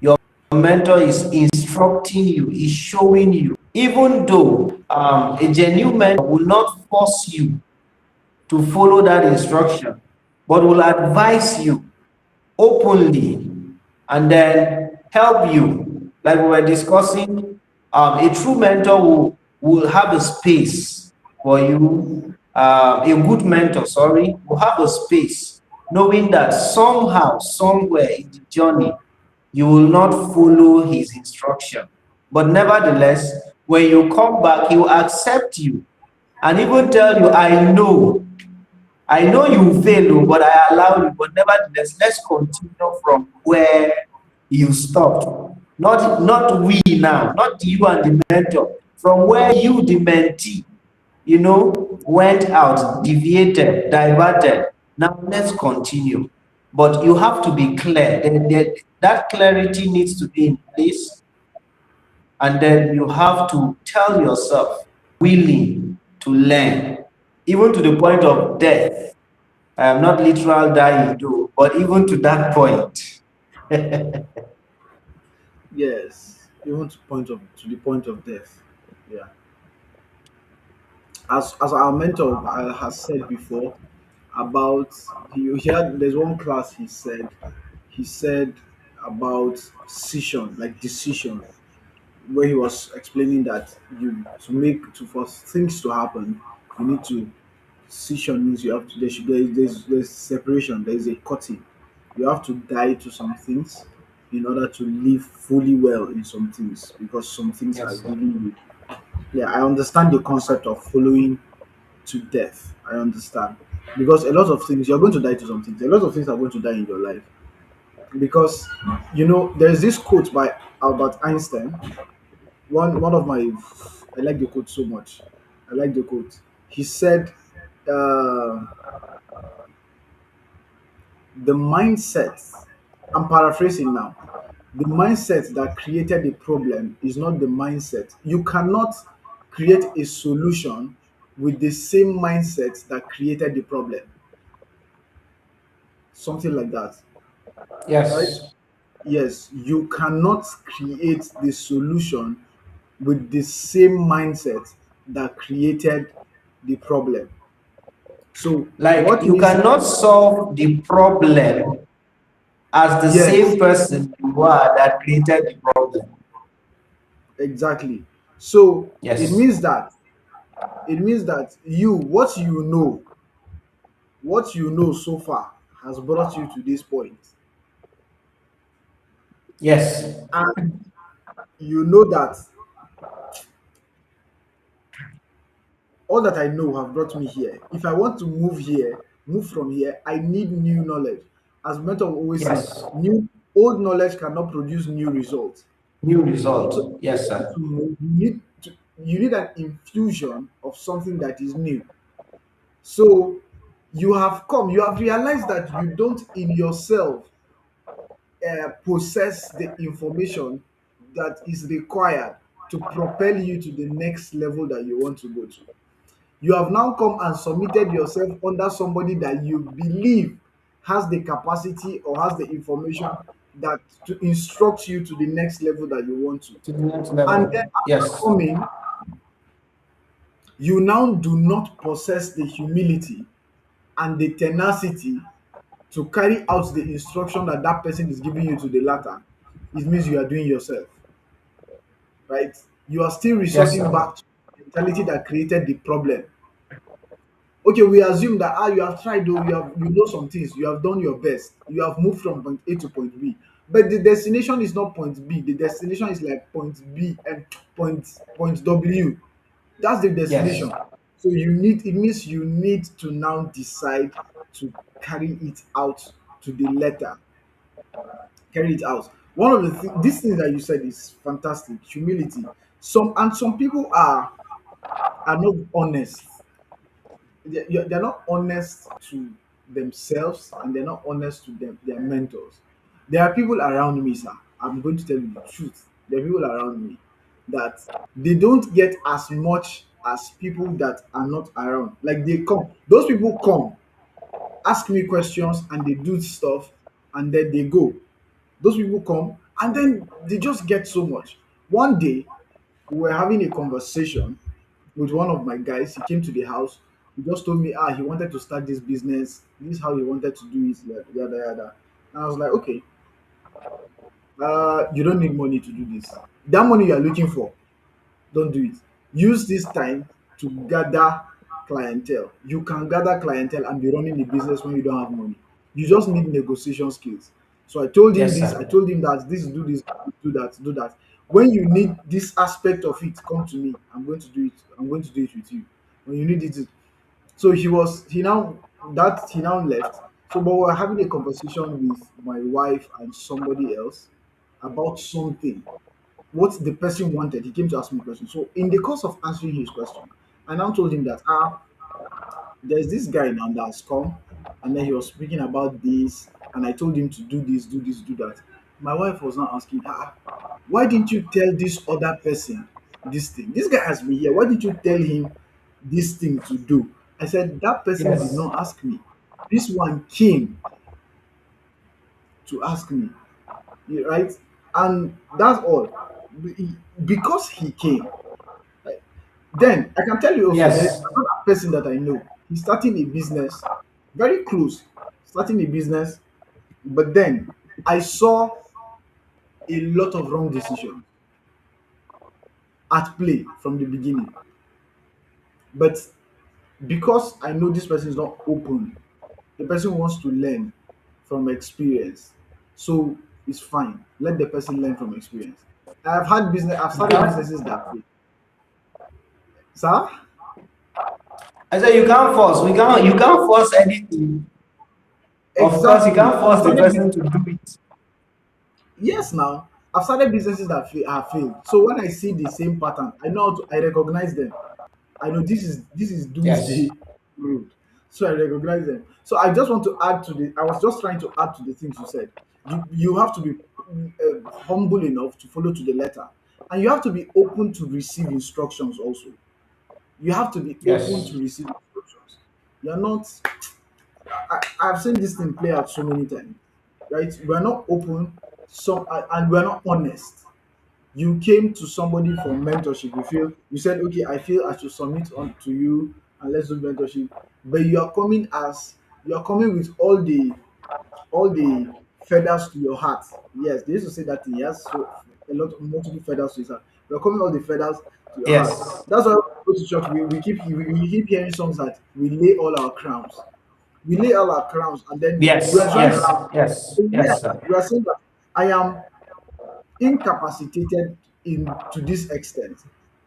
your mentor is instructing you, is showing you. Even though a genuine mentor will not force you to follow that instruction, but will advise you openly and then help you. Like we were discussing, a true mentor will have a space for you. A good mentor, sorry, will have a space, knowing that somehow, somewhere in the journey, you will not follow his instruction. But nevertheless, when you come back, he will accept you and even tell you, I know you fail, oh, but I allow you. But nevertheless, let's continue from where you stopped. Not we now, not you and the mentor. From where you, the mentee, went out, deviated, diverted. Now let's continue. But you have to be clear. That clarity needs to be in place. And then you have to tell yourself, willing to learn, even to the point of death. I am not literal dying though, but even to that point. Yes, even to the point of death. Yeah. As our mentor has said before about he had there's one class he said about decision, like decision, where he was explaining that you to make to for things to happen, you need to decision means you have to there's separation, there's a cutting. You have to die to some things in order to live fully well in some things, because some things are Yes, sir. giving you. Yeah, I understand the concept of following to death. I understand. Because a lot of things you're going to die to some things. A lot of things are going to die in your life. Because there's this quote by Albert Einstein. One of my I like the quote so much. I like the quote. He said, uh, the mindset, I'm paraphrasing now. The mindset that created the problem is not the mindset. You cannot create a solution with the same mindset that created the problem. Something like that. Right? Yes. Yes, you cannot create the solution with the same mindset that created the problem. So Like what you needs cannot solve the problem as the yes, same person you are that created the problem. exactly. So Yes. it means that what you know so far has brought you to this point. Yes. And you know that all that I know have brought me here. If I want to move from here, I need new knowledge. As mentor will always say, Yes. new old knowledge cannot produce new results. New So result. if you Yes, want sir. to move, you need an infusion of something that is new. So you have realized that you don't in yourself possess the information that is required to propel you to the next level that you want to go to. You have now come and submitted yourself under somebody that you believe has the capacity or has the information that to instruct you to the next level that you want to. To the next And then level. after Yes. coming, you now do not possess the humility and the tenacity to carry out the instruction that that person is giving you to the latter. It means you are doing yourself, right? You are still Yes, resorting sir. back to the mentality that created the problem. Okay, we assume that you have tried, though you know some things, you have done your best, you have moved from point A to point B, but the destination is not point B. The destination is like point B and point W. That's the Yes. destination. So it means you need to now decide to carry it out to the letter. Carry it out. One of these things that you said is fantastic. Humility. Some people are not honest. They're not honest to themselves, and they're not honest to their mentors. There are people around me, sir. I'm going to tell you the truth. There are people around me that they don't get as much as people that are not around. Like they come, those people come. ask me questions and they do stuff and then they go. Those people come and then they just get so much. One day we were having a conversation with one of my guys. He came to the house. He just told me, he wanted to start this business. This is how he wanted to do it, yada yada. And I was like, okay, you don't need money to do this. That money you are looking for, don't do it. Use this time to gather clientele. You can gather clientele and be running a business when you don't have money. You just need negotiation skills. So I told him Yes, this, I sir. told him that this, do that, do that. When you need this aspect of it, come to me. I'm going to do it. I'm going to do it with you. When you need it. So he now left. So but we're having a conversation with my wife and somebody else about something what the person wanted. He came to ask me a question. So in the course of answering his question, I now told him that there's this guy now that has come, and then he was speaking about this, and I told him to do this, do this, do that. My wife was now asking, why didn't you tell this other person this thing? This guy has been here. Why didn't you tell him this thing to do? I said that person did Yes. not ask me. This one came to ask me, right? And that's all. Because he came. Then I can tell you also there's Yes. another person that I know. He's starting a business, very close, starting a business. But then I saw a lot of wrong decisions at play from the beginning. But because I know this person is not open, the person wants to learn from experience. So it's fine. Let the person learn from experience. I've You started can't. businesses that fail. Sir? I said you can't force. We can't. You can't force anything. Of course, you Exactly. can't I've force the started person to do it. Yes, now I've started businesses that have failed. So when I see the same pattern, I know how to I recognize them. I know this is Yes. doomsday road. So I recognize them. So I just want to add to the I was just trying to add to the things you said. You have to be humble enough to follow to the letter. And you have to be open to receive instructions also. You have to be open Yes. to receive instructions. You're not I've seen this thing play out so many times, right? We're not open, and we're not honest. You came to somebody for mentorship. You said, okay, I feel I should submit on to you and let's do mentorship. But you are coming with all the feathers to your heart. Yes, they used to say that thing. He has so a lot of multiple feathers to his heart. You're coming all the feathers to your heart. Yes. That's why when we go to church. We keep hearing songs that we lay all our crowns. We lay all our crowns, and then we Yes. are trying to Yes. Yes. yes, Yes, sir. we are saying that I am incapacitated in to this extent,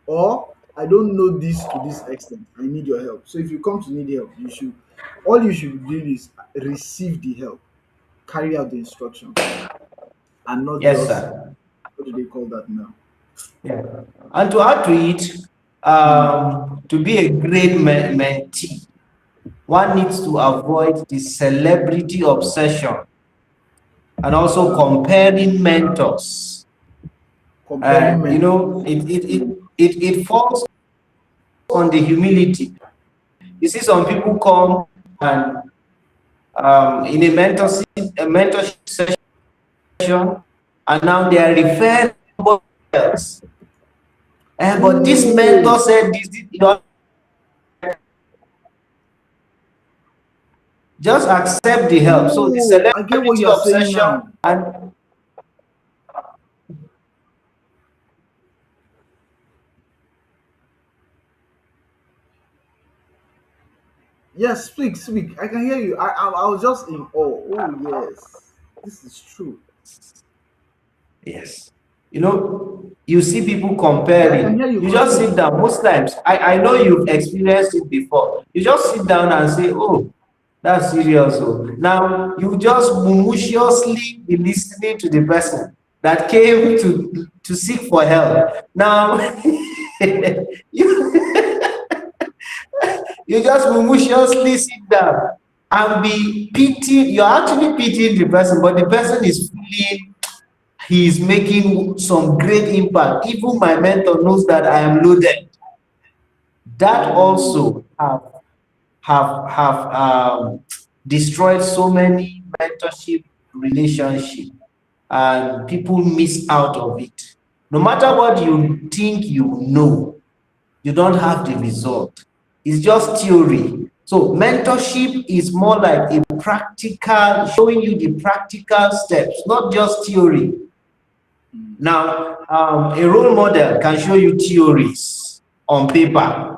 or I don't know this to this extent. I need your help. So if you come to need help, you should do is receive the help, carry out the instructions, and not Yes, just sir. what do they call that now? Yeah. And to add to it, Hmm. to be a great mentee, one needs to avoid the celebrity obsession and also Yeah, comparing mentors. comparing You men. know, it falls on the humility. You see, some people come and in a mentorship session, and now they are referring to somebody else. But this mentor Oh, said this, you know, just accept the help. So the oh, I get what celebrity you are saying obsession now. and Yes, speak, speak. I can hear you. I was just in awe. Oh yes, this is true. yes, you know, you see people Yeah, I can comparing. hear you. You just Continue. sit down. Most times, I know you've experienced it before. You just sit down and say, "Oh, that's serious." Oh, now you just maliciously be listening to the person that came to seek for help. Now, you you just maliciously sit down and be pitying. You're actually pitying the person, but the person is feeling he is making some great impact. Even my mentor knows that I am loaded. That Oh, also have destroyed so many mentorship relationship, and people miss out of it. No matter what you think you know, you don't have the result. It's just theory. So mentorship is more like a practical, showing you the practical steps, not just theory. Now, a role model can show you theories on paper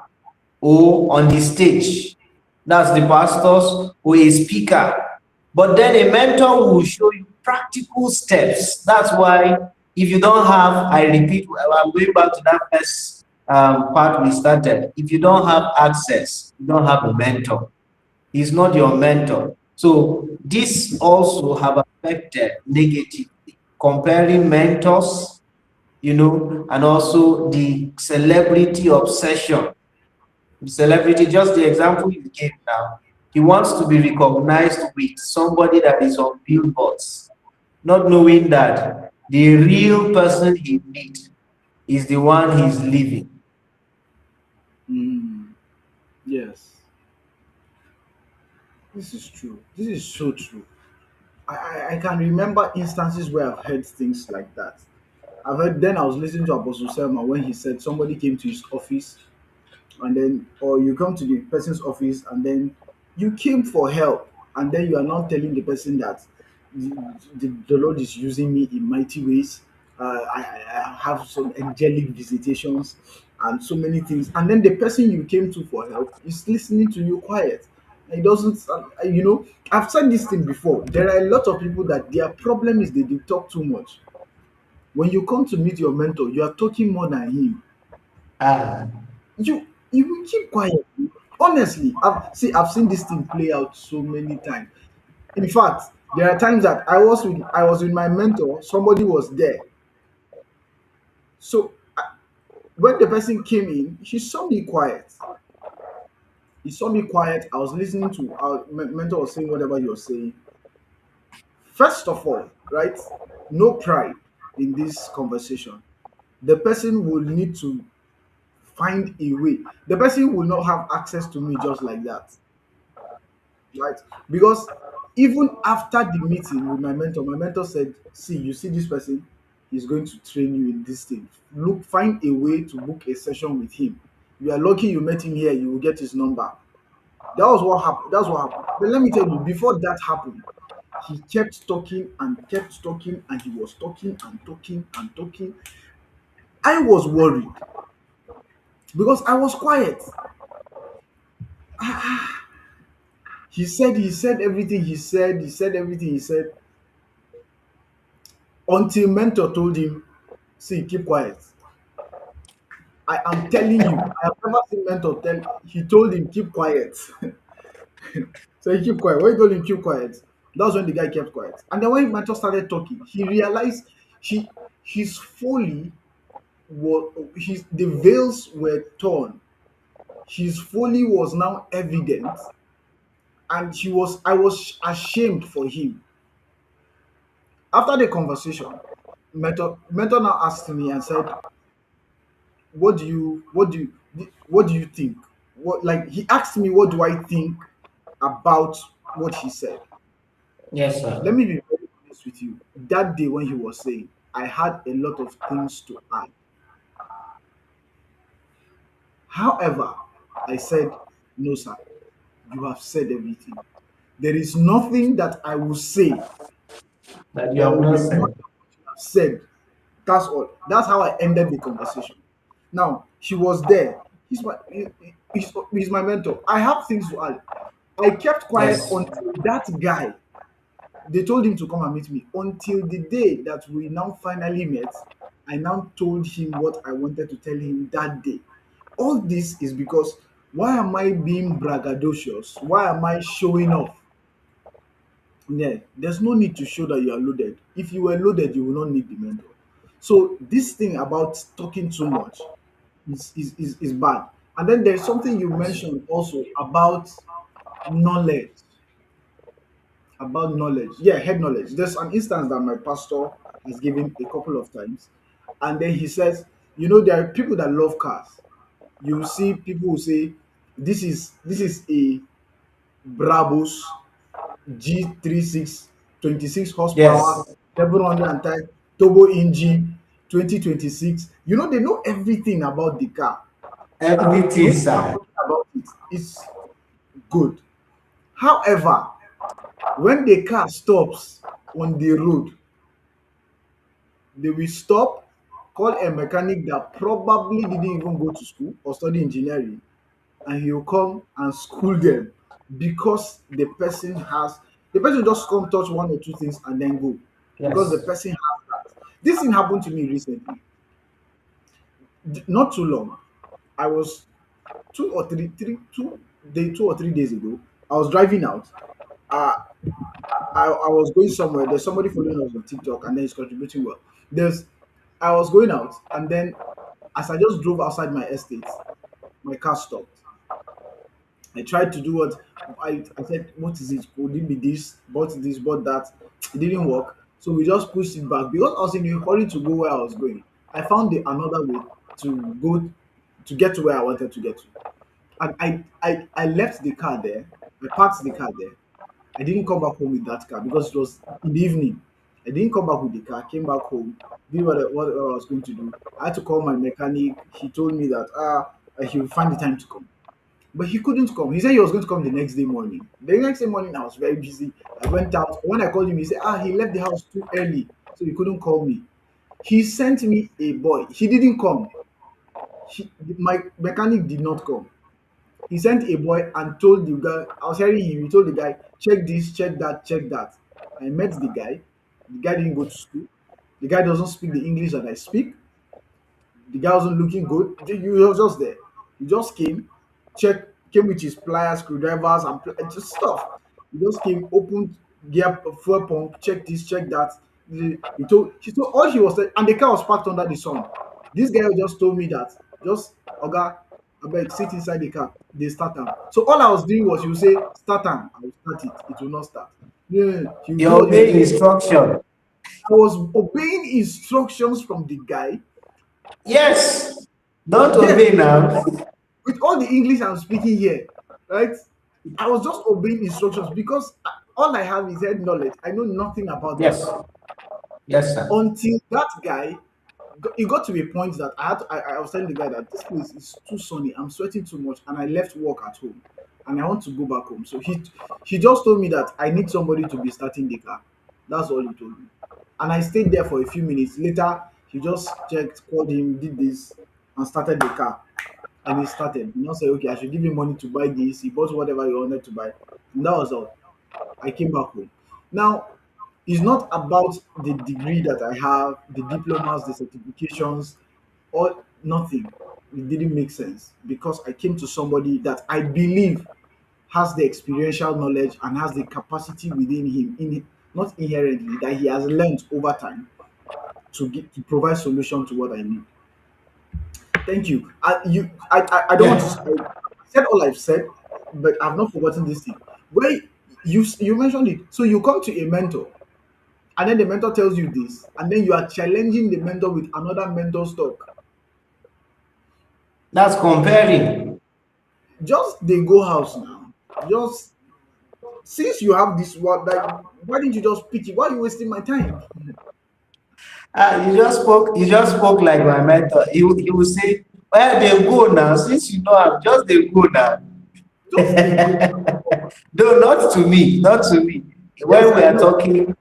or on the stage. That's the pastors or a speaker. But then a mentor will show you practical steps. That's why if you don't have, I repeat, I'm going back to that first part we started. If you don't have access, you don't have a mentor. He's not your mentor. So this also have affected negatively, comparing mentors, and also the celebrity obsession. The celebrity, just the example you gave now, he wants to be recognized with somebody that is on billboards, not knowing that the real person he meets is the one he's living. Mm, yes, this is true. This is so true. I can remember instances where I've heard things like that. I've heard then I was listening to Apostle Selma when he said somebody came to his office and then or you come to the person's office and then you came for help and then you are not telling the person that the Lord is using me in mighty ways. I have some angelic visitations and so many things, and then the person you came to for help is listening to you quiet. It doesn't, I've said this thing before. There are a lot of people that their problem is they talk too much. When you come to meet your mentor, you are talking more than him. Ah, You will keep quiet. Honestly, I've seen this thing play out so many times. In fact, there are times that I was with my mentor, somebody was there. So when the person came in, he saw me quiet. He saw me quiet. I was listening to our mentor was saying whatever he was saying. First of all, right? No pride in this conversation. The person will need to find a way. The person will not have access to me just like that, right? Because even after the meeting with my mentor said, "See, you see this person, he's going to train you in this thing. Look, find a way to book a session with him. You are lucky you met him here, you will get his number." That was what happened. That's what happened. But let me tell you, before that happened, he kept talking, and he was talking and talking and talking. I was worried because I was quiet. He said everything he said everything he said until mentor told him, "See, keep quiet." I am telling you, I have never seen mentor tell. He told him keep quiet. So he keep quiet. When he told him keep quiet, that's when the guy kept quiet. And then when mentor started talking, he realized he his folly was his the veils were torn. His folly was now evident, and he was I was ashamed for him. After the conversation, mentor now asked me and said, what do you think? What, like, he asked me what do I think about what he said. yes, Let sir. me be very honest with you. That day when he was saying, I had a lot of things to add. However, I said, no, sir, you have said everything. There is nothing that I will say That you that have will not be more said. than what you have said. That's all. That's how I ended the conversation. Now, she was there. He's my mentor. I have things to add. I kept quiet Yes. until that guy, they told him to come and meet me. Until the day that we now finally met, I now told him what I wanted to tell him that day. All this is because why am I being braggadocious? Why am I showing off? Yeah, there's no need to show that you are loaded. If you were loaded, you will not need the mentor. So this thing about talking too much is bad. And then there's something you mentioned also knowledge, about knowledge. Yeah, head knowledge. There's an instance that my pastor has given a couple of times, and then he says, there are people that love cars. You see people who say, this is a Brabus, G36, 26 horsepower, Yes. 700 and type, turbo engine, 2026. You know, they know everything about the car. Everything, When you start sir. talking about it, it's good. However, when the car stops on the road, they will stop, call a mechanic that probably didn't even go to school or study engineering, and he will come and school them because the person just come touch one or two things and then go because the Yes. person has that. This thing happened to me recently, not too long. I was 2 or 3 days ago. I was driving out. Uh, I was going somewhere. There's somebody following us on TikTok and then he's contributing well. There's I was going out and then as I just drove outside my estate, my car stopped. I tried to do what I said, what is it? Could it be this, bought that? It didn't work. So we just pushed it back because I was in a hurry to go where I was going. I found another way to go to get to where I wanted to get to. And I left the car there. I parked the car there. I didn't come back home with that car because it was in the evening. I didn't come back with the car, came back home, did what I was going to do. I had to call my mechanic. He told me that he will find the time to come. But he couldn't come. He said he was going to come the next day morning. The next day morning, I was very busy. I went out. When I called him, he said, he left the house too early, so he couldn't call me. He sent me a boy. He didn't come. My mechanic did not come. He sent a boy and told the guy, I was hearing him, he told the guy, check this, check that, check that. I met the guy. The guy didn't go to school. The guy doesn't speak the English that I speak. The guy wasn't looking good. He was just there. He just came with his pliers, screwdrivers, and just stuff. He just came, opened gear, fuel pump, check this, check that. He told all he was saying, and the car was parked under the sun. This guy just told me that, just, Oga, abeg, sit inside the car, they start am. So all I was doing was, he would say, start am, I will start it, it will not start. No, no, no, he will do You're what he will obeying say. instruction. I was obeying instructions from the guy. Yes. Don't Yes, obey now. with all the English I'm speaking here, right? I was just obeying instructions because all I have is head knowledge. I know nothing about the Yes. car Yes, sir. until that guy. It got to a point that I was telling the guy that this place is too sunny. I'm sweating too much, and I left work at home, and I want to go back home. So he just told me that I need somebody to be starting the car. That's all he told me, and I stayed there for a few minutes. Later, he just checked, called him, did this, and started the car. And he started. You know, say, okay, I should give him money to buy this. He bought whatever he wanted to buy. And that was all. I came back home. Now, it's not about the degree that I have, the diplomas, the certifications, or nothing. It didn't make sense because I came to somebody that I believe has the experiential knowledge and has the capacity within him, not inherently, that he has learned over time to provide solution to what I need. Thank you. I don't want to. Yeah. I said all I've said, but I've not forgotten this thing. Where you mentioned it. So you come to a mentor, and then the mentor tells you this, and then you are challenging the mentor with another mentor's talk. That's comparing. Just they go house now. Just since you have this one, like why didn't you just pick it? Why are you wasting my time? You just spoke like my mentor. He will say, where they go now, since you know I'm just they go now. Just they go. No, not to me, not to me. Yes, When we I are know. talking,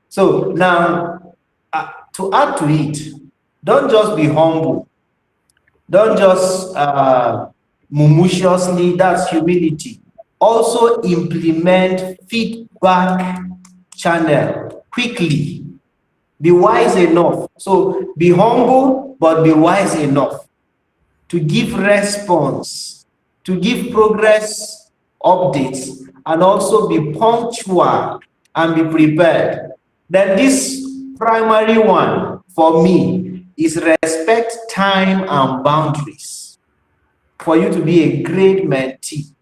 so now, to add to it, don't just be humble. Don't just mumutiously, that's humility. Also implement feedback channel quickly. Be wise enough. So be humble, but be wise enough to give response, to give progress updates, and also be punctual and be prepared. Then this primary one for me is respect time and boundaries. For you to be a great mentee,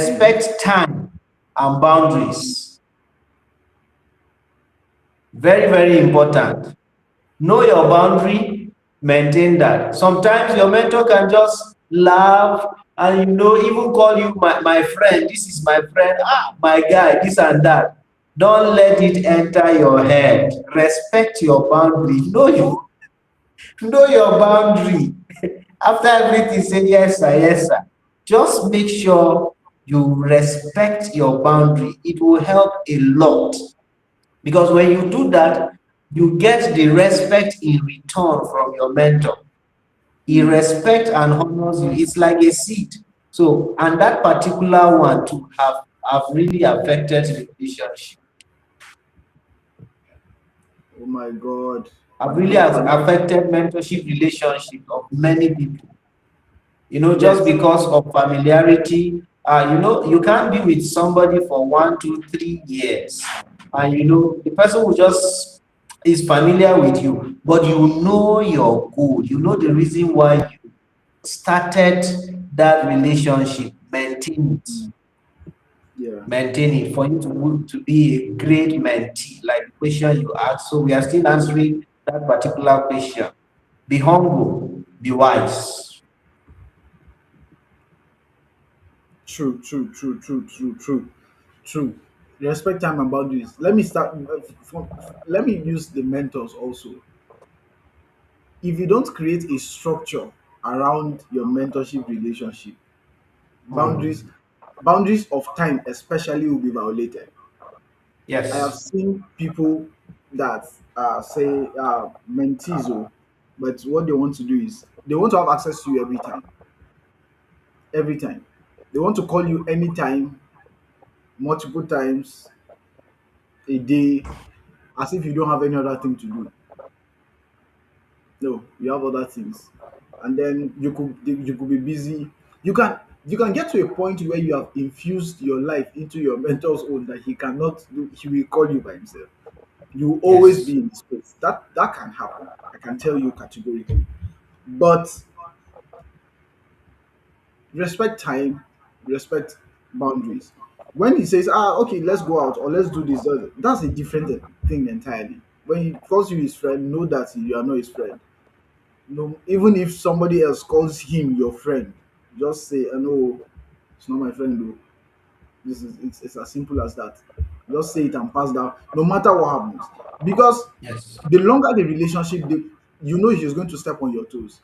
Mm, respect time and boundaries. Very, very important. Know your boundary, maintain that. Sometimes your mentor can just laugh, and even call you my friend. This is my friend, my guy, this and that. Don't let it enter your head. Respect your boundary. Know your boundary. After everything, say yes sir, yes sir. Just make sure you respect your boundary. It will help a lot, because when you do that, you get the respect in return from your mentor. He Mm. respects and honors you. It's like a seed. So, and that particular one to have really affected the relationship. Oh my God. Have really You has cannot. affected mentorship relationship of many people. Just Yes. because of familiarity. You can't be with somebody for 1, 2, 3 years, and the person will just is familiar with you, but you know your goal. You know the reason why you started that relationship. Maintain it. Mm. Yeah. Maintain it for you to be a great mentee, like the question you asked. So we are still answering that particular question. Be humble, be wise. True, true, true, true, true, true, true. Respect time and boundaries. Let me start let me use the mentors also. If you don't create a structure around your mentorship relationship, boundaries Hmm. boundaries of time especially will be violated. I have Yes, seen people that say mentees, oh, but what they want to do is they want to have access to you every time. Every time. They want to call you anytime, multiple times a day, as if you don't have any other thing to do. No, you have other things. And then you could be busy. You can get to a point where you have infused your life into your mentor's own that he cannot do, he will call you by himself. You will always yes, be in his space. That can happen. I can tell you categorically. But respect time, respect boundaries. When he says, okay, let's go out or let's do this, that's a different thing entirely. When he calls you his friend, know that you are not his friend. No, even if somebody else calls him your friend, just say, no, it's not my friend though. It's as simple as that. Just say it and pass down, no matter what happens. Because yes, the longer the relationship, you know he's going to step on your toes.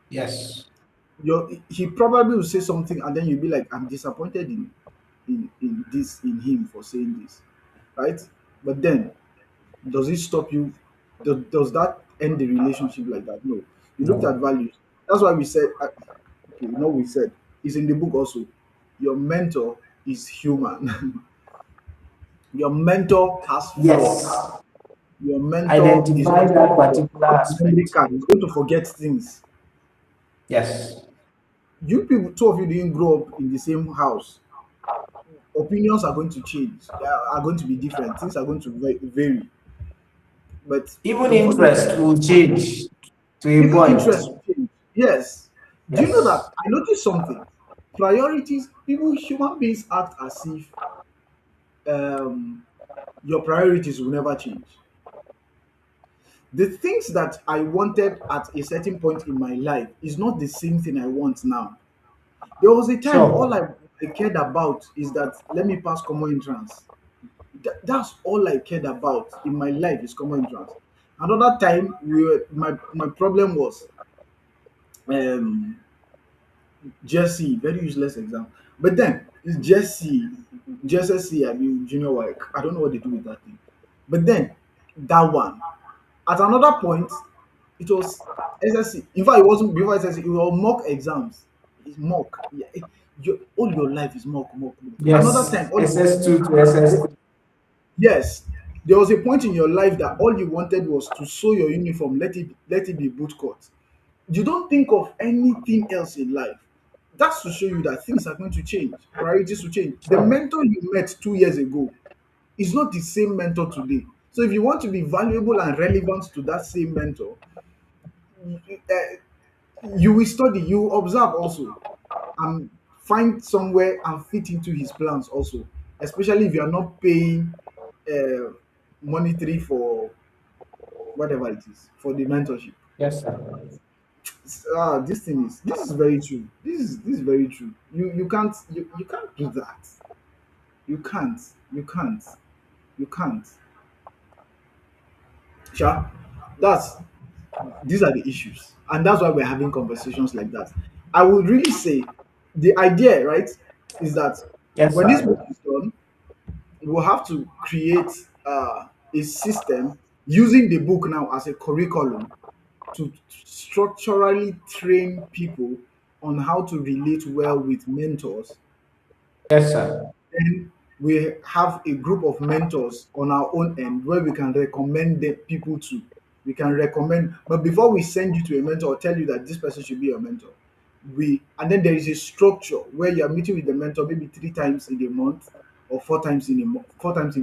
yes, He probably will say something and then you'll be like, I'm disappointed in this in him for saying this. Right? But then does it stop you? Does that end the relationship like that? No. You looked at no, values. That's why we said, okay, we said, it's in the book also. Your mentor is human. Your mentor has flaws. yes. Your mentor is Identify not that particular not a memory aspect. card. He's going to forget things. Yes, You people, two of you didn't grow up in the same house. Opinions are going to change. They are going to be different. Things are going to vary. But even unfortunately, interest will change to a even point. interest will change. Yes. Do you know that Yes, I noticed something? Priorities, people, human beings act as if um, your priorities will never change. The things that I wanted at a certain point in my life is not the same thing I want now. There was a time all sure. I cared about is that let me pass common entrance. That's all I cared about in my life is common entrance. Another time my problem was um Jesse, very useless exam. But then it's Jesse, JSSC, I mean junior work. I don't know what they do with that thing. But then that one. At another point, it was SSC. In fact, it wasn't before SSC, it was mock exams. It's mock. Yeah. All your life is mock, mock, mock. Another Yes, time, all you wanted, SS2 to SS3. yes, there was a point in your life that all you wanted was to sew your uniform, let it be boot cut. You don't think of anything else in life. That's to show you that things are going to change, priorities will change. The Sure. mentor you met 2 years ago is not the same mentor today. So if you want to be valuable and relevant to that same mentor, you will study, you will observe also, and find somewhere and fit into his plans also. Especially if you are not paying uh, monetary for whatever it is for the mentorship. Yes, sir. This is very true. This is very true. You can't do that. You can't. You can't. You can't. Sure. That's These are the issues, and that's why we're having conversations like that. I would really say the idea, right, is that Yes, when this book sir. is done, we'll have to create a system using the book now as a curriculum to structurally train people on how to relate well with mentors. Yes, sir. Then we have a group of mentors on our own end where we can recommend the people to. We can recommend, but before we send you to a mentor or tell you that this person should be your mentor, and then there is a structure where you are meeting with the mentor maybe 3 times in a month or 4 times in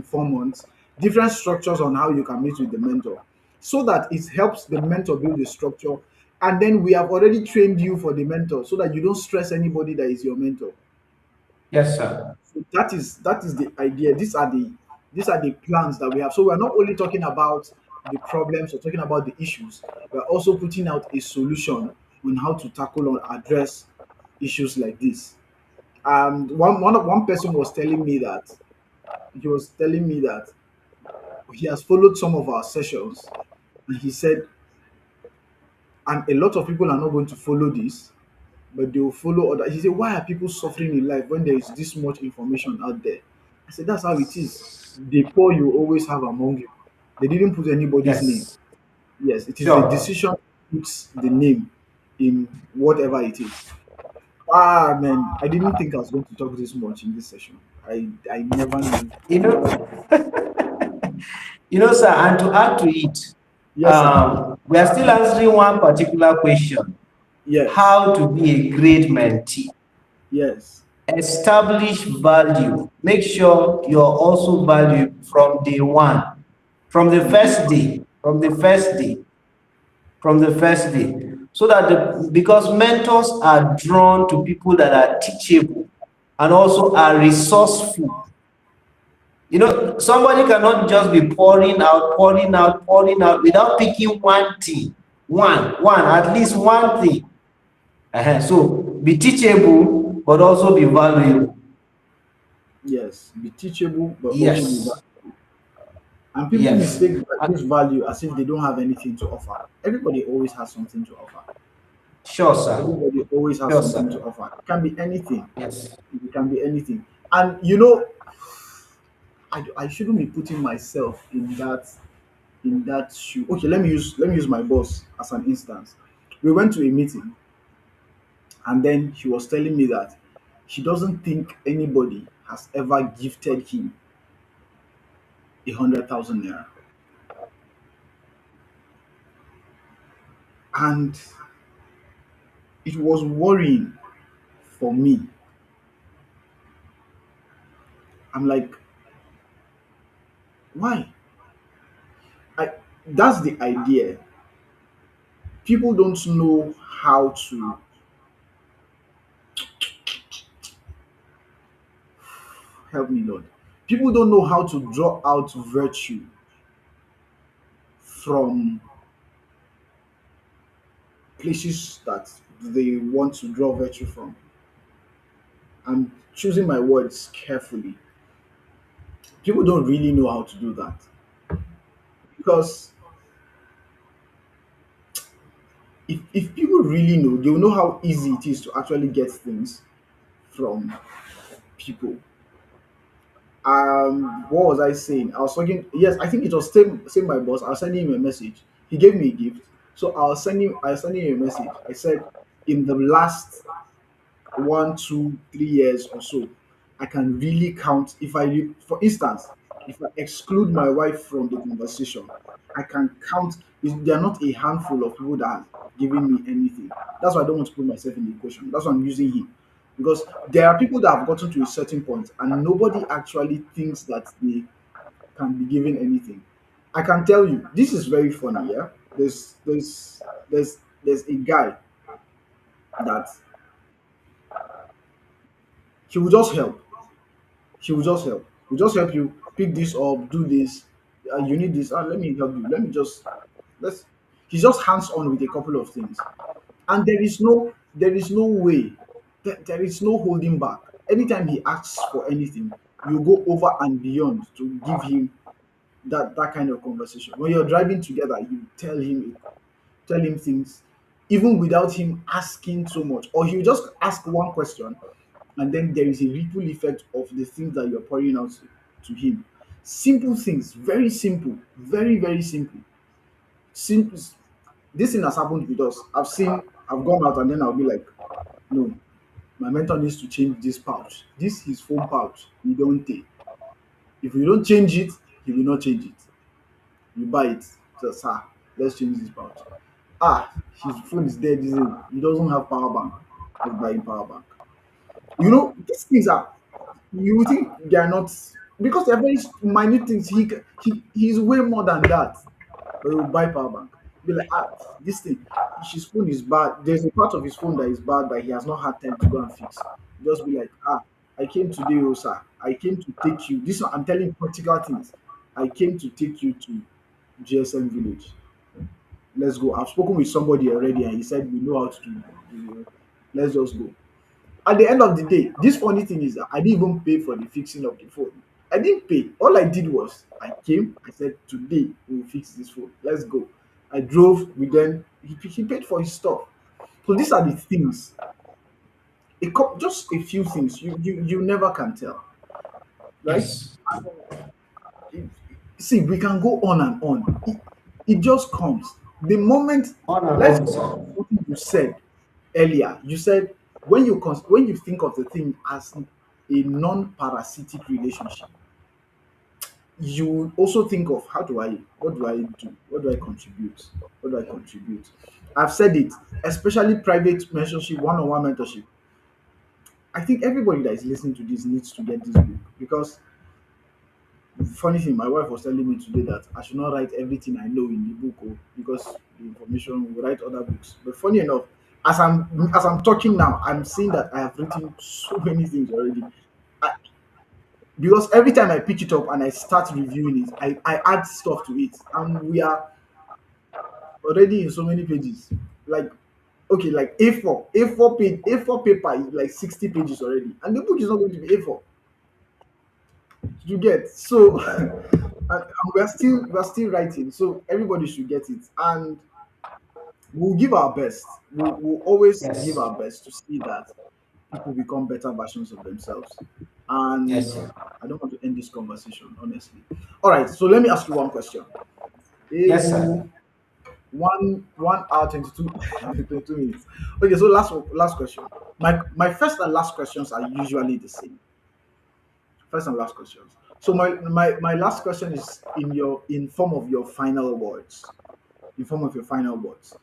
4 months. Different structures on how you can meet with the mentor, so that it helps the mentor build the structure. And then we have already trained you for the mentor, so that you don't stress anybody that is your mentor. Yes, sir. So that is the idea. These are the plans that we have. So we're not only talking about the problems or talking about the issues, we're also putting out a solution on how to tackle or address issues like this. And one person was telling me that he has followed some of our sessions, and he said, and a lot of people are not going to follow this, but they will follow other. He said, why are people suffering in life when there is this much information out there? I said, that's how it is. The poor you always have among you. They didn't put anybody's name. Yes. Yes, it is the Sure. decision that puts the name in whatever it is. Ah man, I didn't think I was going to talk this much in this session. I never knew. You know, sir, and to add to it, Yes, sir. we are still answering one particular question: Yes. how to be a great mentee. Yes. Establish value. Make sure you're also valued from day one, from the From day first one. day, from the first day. So that because mentors are drawn to people that are teachable and also are resourceful. Somebody cannot just be pouring out, pouring out, pouring out without picking one thing. At least one thing. So be teachable, but also be valuable. Yes. Be teachable, but also be Yes. valuable. And people Yes. mistake this value as if they don't have anything to offer. Everybody always has something to offer. Sure, sir. Everybody always has Sure, something to sir. offer. It can be anything. Yes. It can be anything. And I shouldn't be putting myself in that shoe. Okay, let me use my boss as an instance. We went to a meeting, and then she was telling me that she doesn't think anybody has ever gifted him 100,000 naira, and it was worrying for me. I'm like, why? I That's the idea. People don't know how to help me, Lord. People don't know how to draw out virtue from places that they want to draw virtue from. I'm choosing my words carefully. People don't really know how to do that, because if people really know, they'll know how easy it is to actually get things from people. What was I saying? I was talking. Yes, I think it was same my boss. I was sending him a message. He gave me a gift, so I was sending him a message. I said, in the last 1, 2, 3 years or so, I can really count. For instance, if I exclude my wife from the conversation, I can count. There are not a handful of people that have given me anything. That's why I don't want to put myself in the equation. That's why I'm using him, because there are people that have gotten to a certain point and nobody actually thinks that they can be given anything. I can tell you, this is very funny. Yeah, there's a guy that he will just help. She will just help. Will just help you pick this up, do this. You need this. Let me help you. Let me just let's. He's just hands on with a couple of things. And there is no way, there is no holding back. Anytime he asks for anything, you go over and beyond to give him that kind of conversation. When you're driving together, you tell him things even without him asking so much, or he'll just ask one question, and then there is a ripple effect of the things that you're pouring out to him. Simple things, very simple, very very simple. Simple. This thing has happened with us. I've gone out and then I'll be like, no, my mentor needs to change this pouch. This his phone pouch. He don't take. If you don't change it, he will not change it. You buy it. Just let's change this pouch. His phone is dead. He doesn't have power bank. Let's buy him power bank. These things are, you would think they are not, because they're very minute things. He's way more than that. But he will buy power bank. Be like, this thing, his phone is bad. There's a part of his phone that is bad that he has not had time to go and fix. Just be like, I came today, oh sir. I came to take you. This one, I'm telling you practical things. I came to take you to GSM village. Let's go. I've spoken with somebody already and he said we know how to do. Let's just go. At the end of the day, this funny thing is that I didn't even pay for the fixing of the phone. I didn't pay. All I did was I came, I said, today we will fix this phone. Let's go. I drove with them. He paid for his stuff. So these are the things. Just a few things you never can tell, right? Yes. It- See, we can go on and on. It just comes. The moment, On and let's on, go back sir. to something you said earlier. You said when you think of the thing as a non-parasitic relationship, you also think of what do I do? What do I contribute? What do I contribute? I've said it, especially private mentorship, one-on-one mentorship. I think everybody that is listening to this needs to get this book, because funny thing, my wife was telling me today that I should not write everything I know in the book, because the information will write other books. But funny enough, as I'm talking now, I'm seeing that I have written so many things already. I, because every time I pick it up and I start reviewing it, I add stuff to it, and we are already in so many pages. Like, okay, like A4 paper is like 60 pages already, and the book is not going to be A4. You get so, and we're still writing, so everybody should get it, and we'll give our best. We'll always give Yes. our best to see that people become better versions of themselves. And Yes, sir. I don't want to end this conversation, honestly. All right, so let me ask you one question. Yes, sir. 1 hour 22 22 minutes. Okay, so last question. My first and last questions are usually the same. First and last questions. So my last question is in form of your final words. In form of your final words.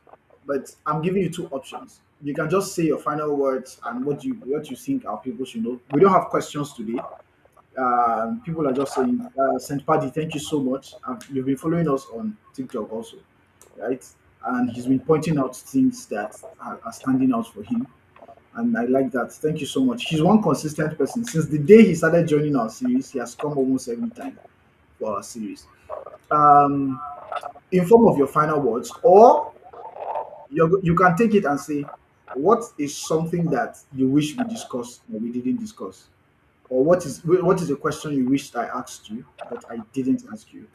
But I'm giving you two options. You can just say your final words and what you think our people should know. We don't have questions today. People are just saying, Saint Paddy, thank you so much. You've been following us on TikTok also, right? And he's been pointing out things that are standing out for him. And I like that. Thank you so much. He's one consistent person. Since the day he started joining our series, he has come almost every time for our series. Um, in form of your final words, or you can take it and say, what is something that you wish we discussed but we didn't discuss? Or what is a question you wished I asked you but I didn't ask you?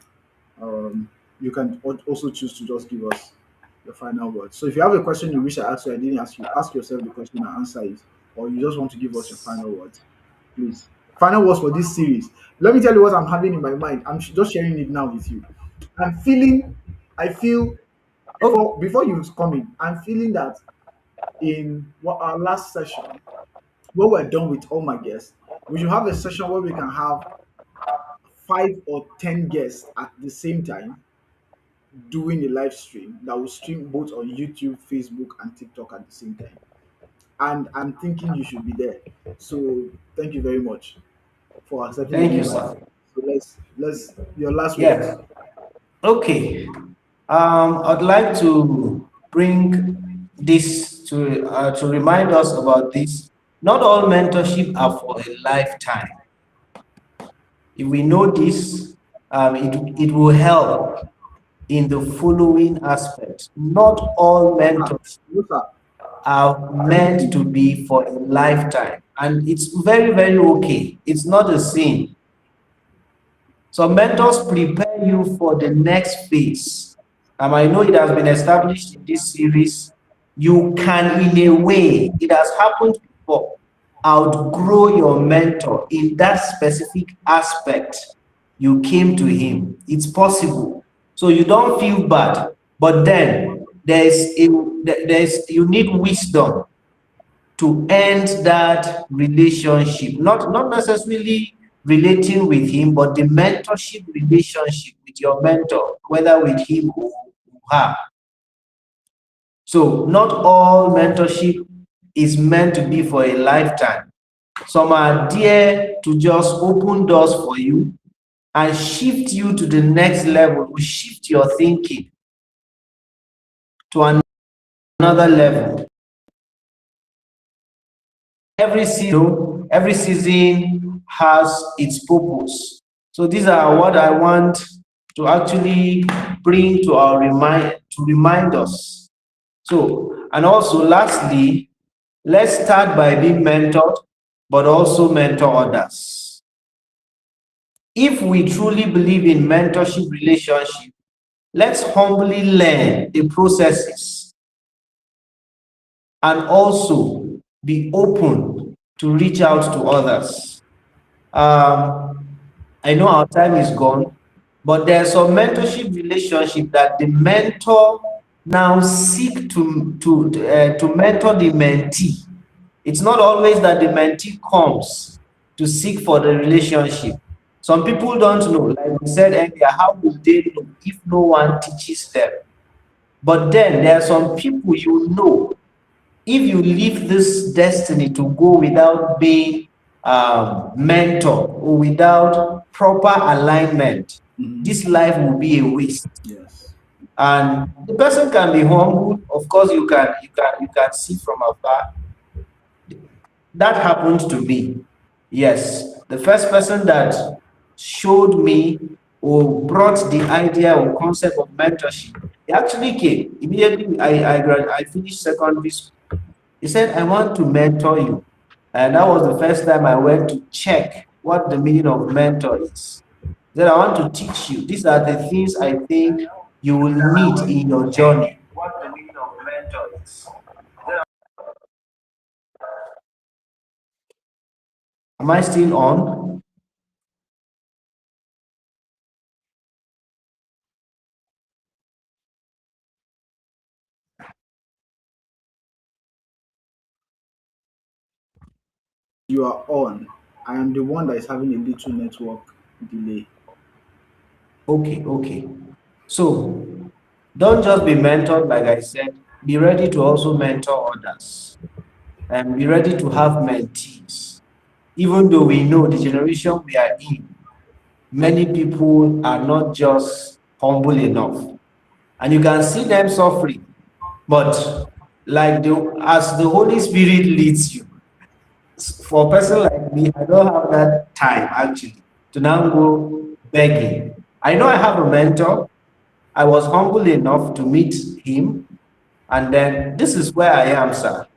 You can also choose to just give us the final word. So if you have a question you wish I asked you, I didn't ask you, ask yourself the question and answer it, or you just want to give us your final words, please. Final words for this series. Let me tell you what I'm having in my mind. I'm just sharing it now with you. I'm feeling, I feel, before you come in, I'm feeling that in our last session, when we're done with all my guests, we should have a session where we can have 5 or 10 guests at the same time doing a live stream that will stream both on YouTube, Facebook, and TikTok at the same time. And I'm thinking you should be there. So thank you very much for accepting the Thank you, invite. sir. So let's your last words. Yeah. Okay. I'd like to bring this to remind us about this. Not all mentorship are for a lifetime. If we know this, it will help in the following aspects. Not all Ah, mentors no, sir. are meant to be for a lifetime. And it's very, very okay. It's not a sin. Some mentors prepare you for the next phase. I know it has been established in this series. You can, in a way, it has happened before, outgrow your mentor in that specific aspect you came to him. It's possible. So you don't feel bad. But then there's you need wisdom to end that relationship, not necessarily relating with him, but the mentorship relationship with your mentor, whether with him or her. So not all mentorship is meant to be for a lifetime. Some are there to just open doors for you and shift you to the next level, to shift your thinking to another level. Every season has its purpose. So these are what I want to actually bring to our remind us. So, and also lastly, let's start by being mentored, but also mentor others. If we truly believe in mentorship relationship, let's humbly learn the processes and also be open to reach out to others. I know our time is gone, but there's some mentorship relationship that the mentor now seek to mentor the mentee. It's not always that the mentee comes to seek for the relationship. Some people don't know, like we said earlier, how will they know if no one teaches them? But then there are some people you know, if you leave this destiny to go without being mentored or without proper alignment, Mhm. this life will be a waste. Yes. And the person can be humble. Of course, you can see from afar. That happened to me. Yes, the first person that showed me or brought the idea or concept of mentorship, he actually came immediately. I finished secondary school. He said, I want to mentor you. And that was the first time I went to check what the meaning of mentor is. Then I want to teach you. These are the things I think you will need in your journey. What the meaning of mentor is. Am I still on? You are on. I am the one that is having a little network delay. Okay, okay. So don't just be mentored, like I said, be ready to also mentor others and be ready to have mentees. Even though we know the generation we are in, many people are not just humble enough. And you can see them suffering. But like as the Holy Spirit leads you, for a person like me, I don't have that time actually to now go begging. I know I have a mentor. I was humble enough to meet him, and then this is where I am, sir.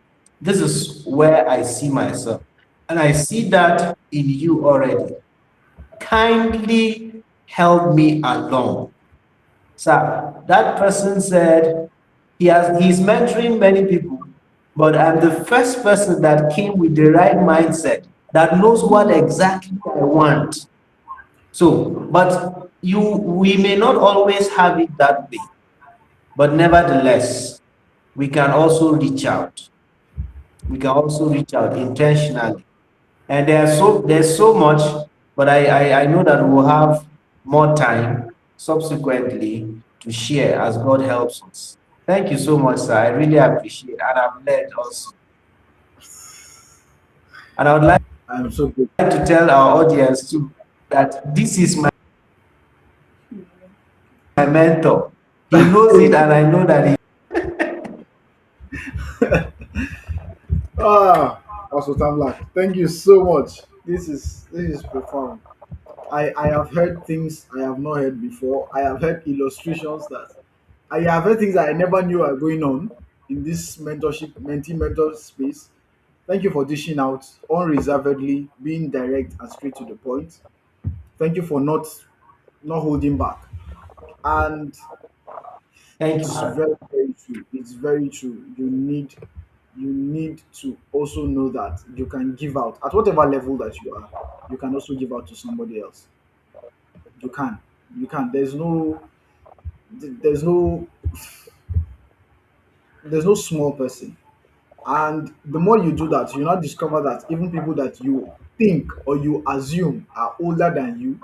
This is where I see myself. And I see that in you already. Kindly help me along. Sir, that person said he's mentoring many people, but I'm the first person that came with the right mindset that knows what exactly I want. So, but we may not always have it that way, but nevertheless, we can also reach out. We can also reach out intentionally. And there's so much, but I know that we'll have more time subsequently to share as God helps us. Thank you so much, sir. I really appreciate it. And I've learned also. And I would like I am so good. to tell our audience too that this is my mentor. He knows it, and I know that he. Also Tamlak, thank you so much. This is profound. I have heard things I have not heard before. I have heard illustrations that I have heard things that I never knew are going on. in this mentorship, mentee mentor space. Thank you for dishing out unreservedly, being direct and straight to the point. Thank you for not holding back. And Thank you, it's sir. very, very true. It's very true. You need to also know that you can give out at whatever level that you are. You can also give out to somebody else. You can. You can. There's no there's no small person. And the more you do that, you now discover that even people that you think or you assume are older than you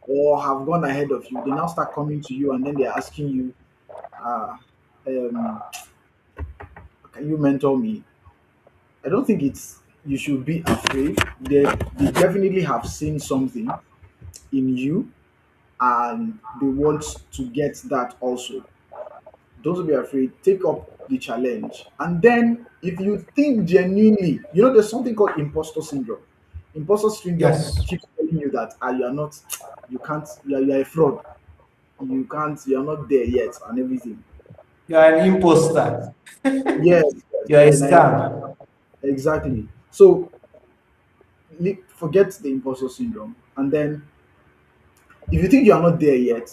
or have gone ahead of you, they now start coming to you and then they're asking you, uh, um, can you mentor me? I don't think it's you should be afraid. They definitely have seen something in you and they want to get that also. Don't be afraid. Take up the challenge. And then, if you think genuinely, there's something called imposter syndrome. Imposter syndrome Yes, keeps telling you that you are not, you can't, you are a fraud. You can't, you are not there yet, and everything. you are an imposter. Yes, yes, You are a and I scam. exactly. So forget the imposter syndrome, and then if you think you are not there yet,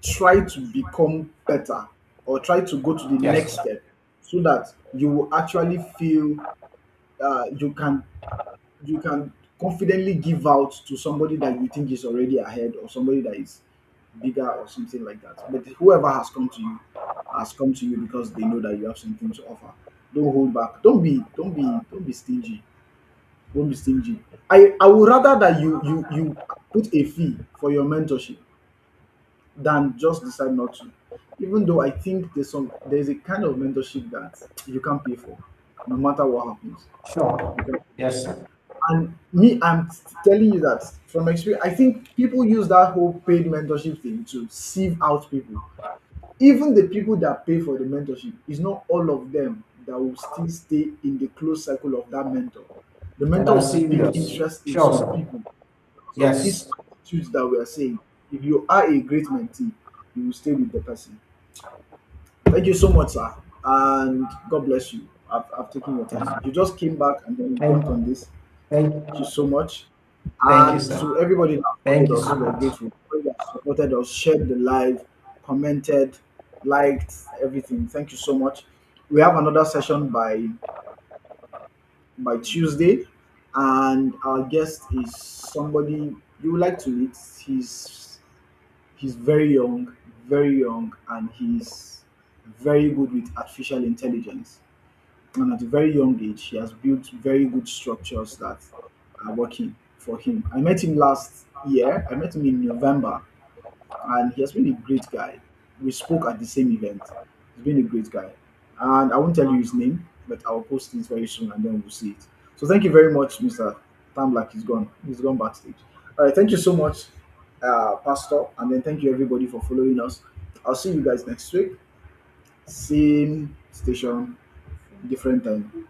try to become better or try to go to the next Yes, step so that you will actually feel you can confidently give out to somebody that you think is already ahead or somebody that is bigger or something like that. But whoever has come to you because they know that you have something to offer. Don't hold back. Don't be stingy. Don't be stingy. I would rather that you put a fee for your mentorship than just decide not to. Even though I think there's a kind of mentorship that you can't pay for, no matter what happens. sure. You can. Yes, sir. And me, I'm telling you that from experience, I think people use that whole paid mentorship thing to sieve out people. Even the people that pay for the mentorship, is not all of them that will still stay in the close circle of that mentor. The That mentor are will pick serious. interest in Sure, some sir. people because of these Yes. attitudes that we are saying. If you are a great mentee, you will stay with the person. Thank you so much, sir. And God bless you. I've taken your Yes. time. You just came back and then you jumped on Thank, this. Thank you thank, so much. thank you, And sir. to everybody that Thank followed you us, so we're much. grateful. Everybody that supported us, shared the live, commented, liked everything. Thank you so much. We have another session by Tuesday, and our guest is somebody you would like to meet. He's very young, and he's very good with artificial intelligence. And at a very young age, he has built very good structures that are working for him. I met him last year. I met him in November, and he has been a great guy. We spoke at the same event. He's been a great guy. And I won't tell you his name, but I'll post it very soon and then we'll see it. So thank you very much, Mr. Tamlak. He's gone. He's gone backstage. All right. Thank you so much, Pastor. And then thank you, everybody, for following us. I'll see you guys next week. Same station, different time.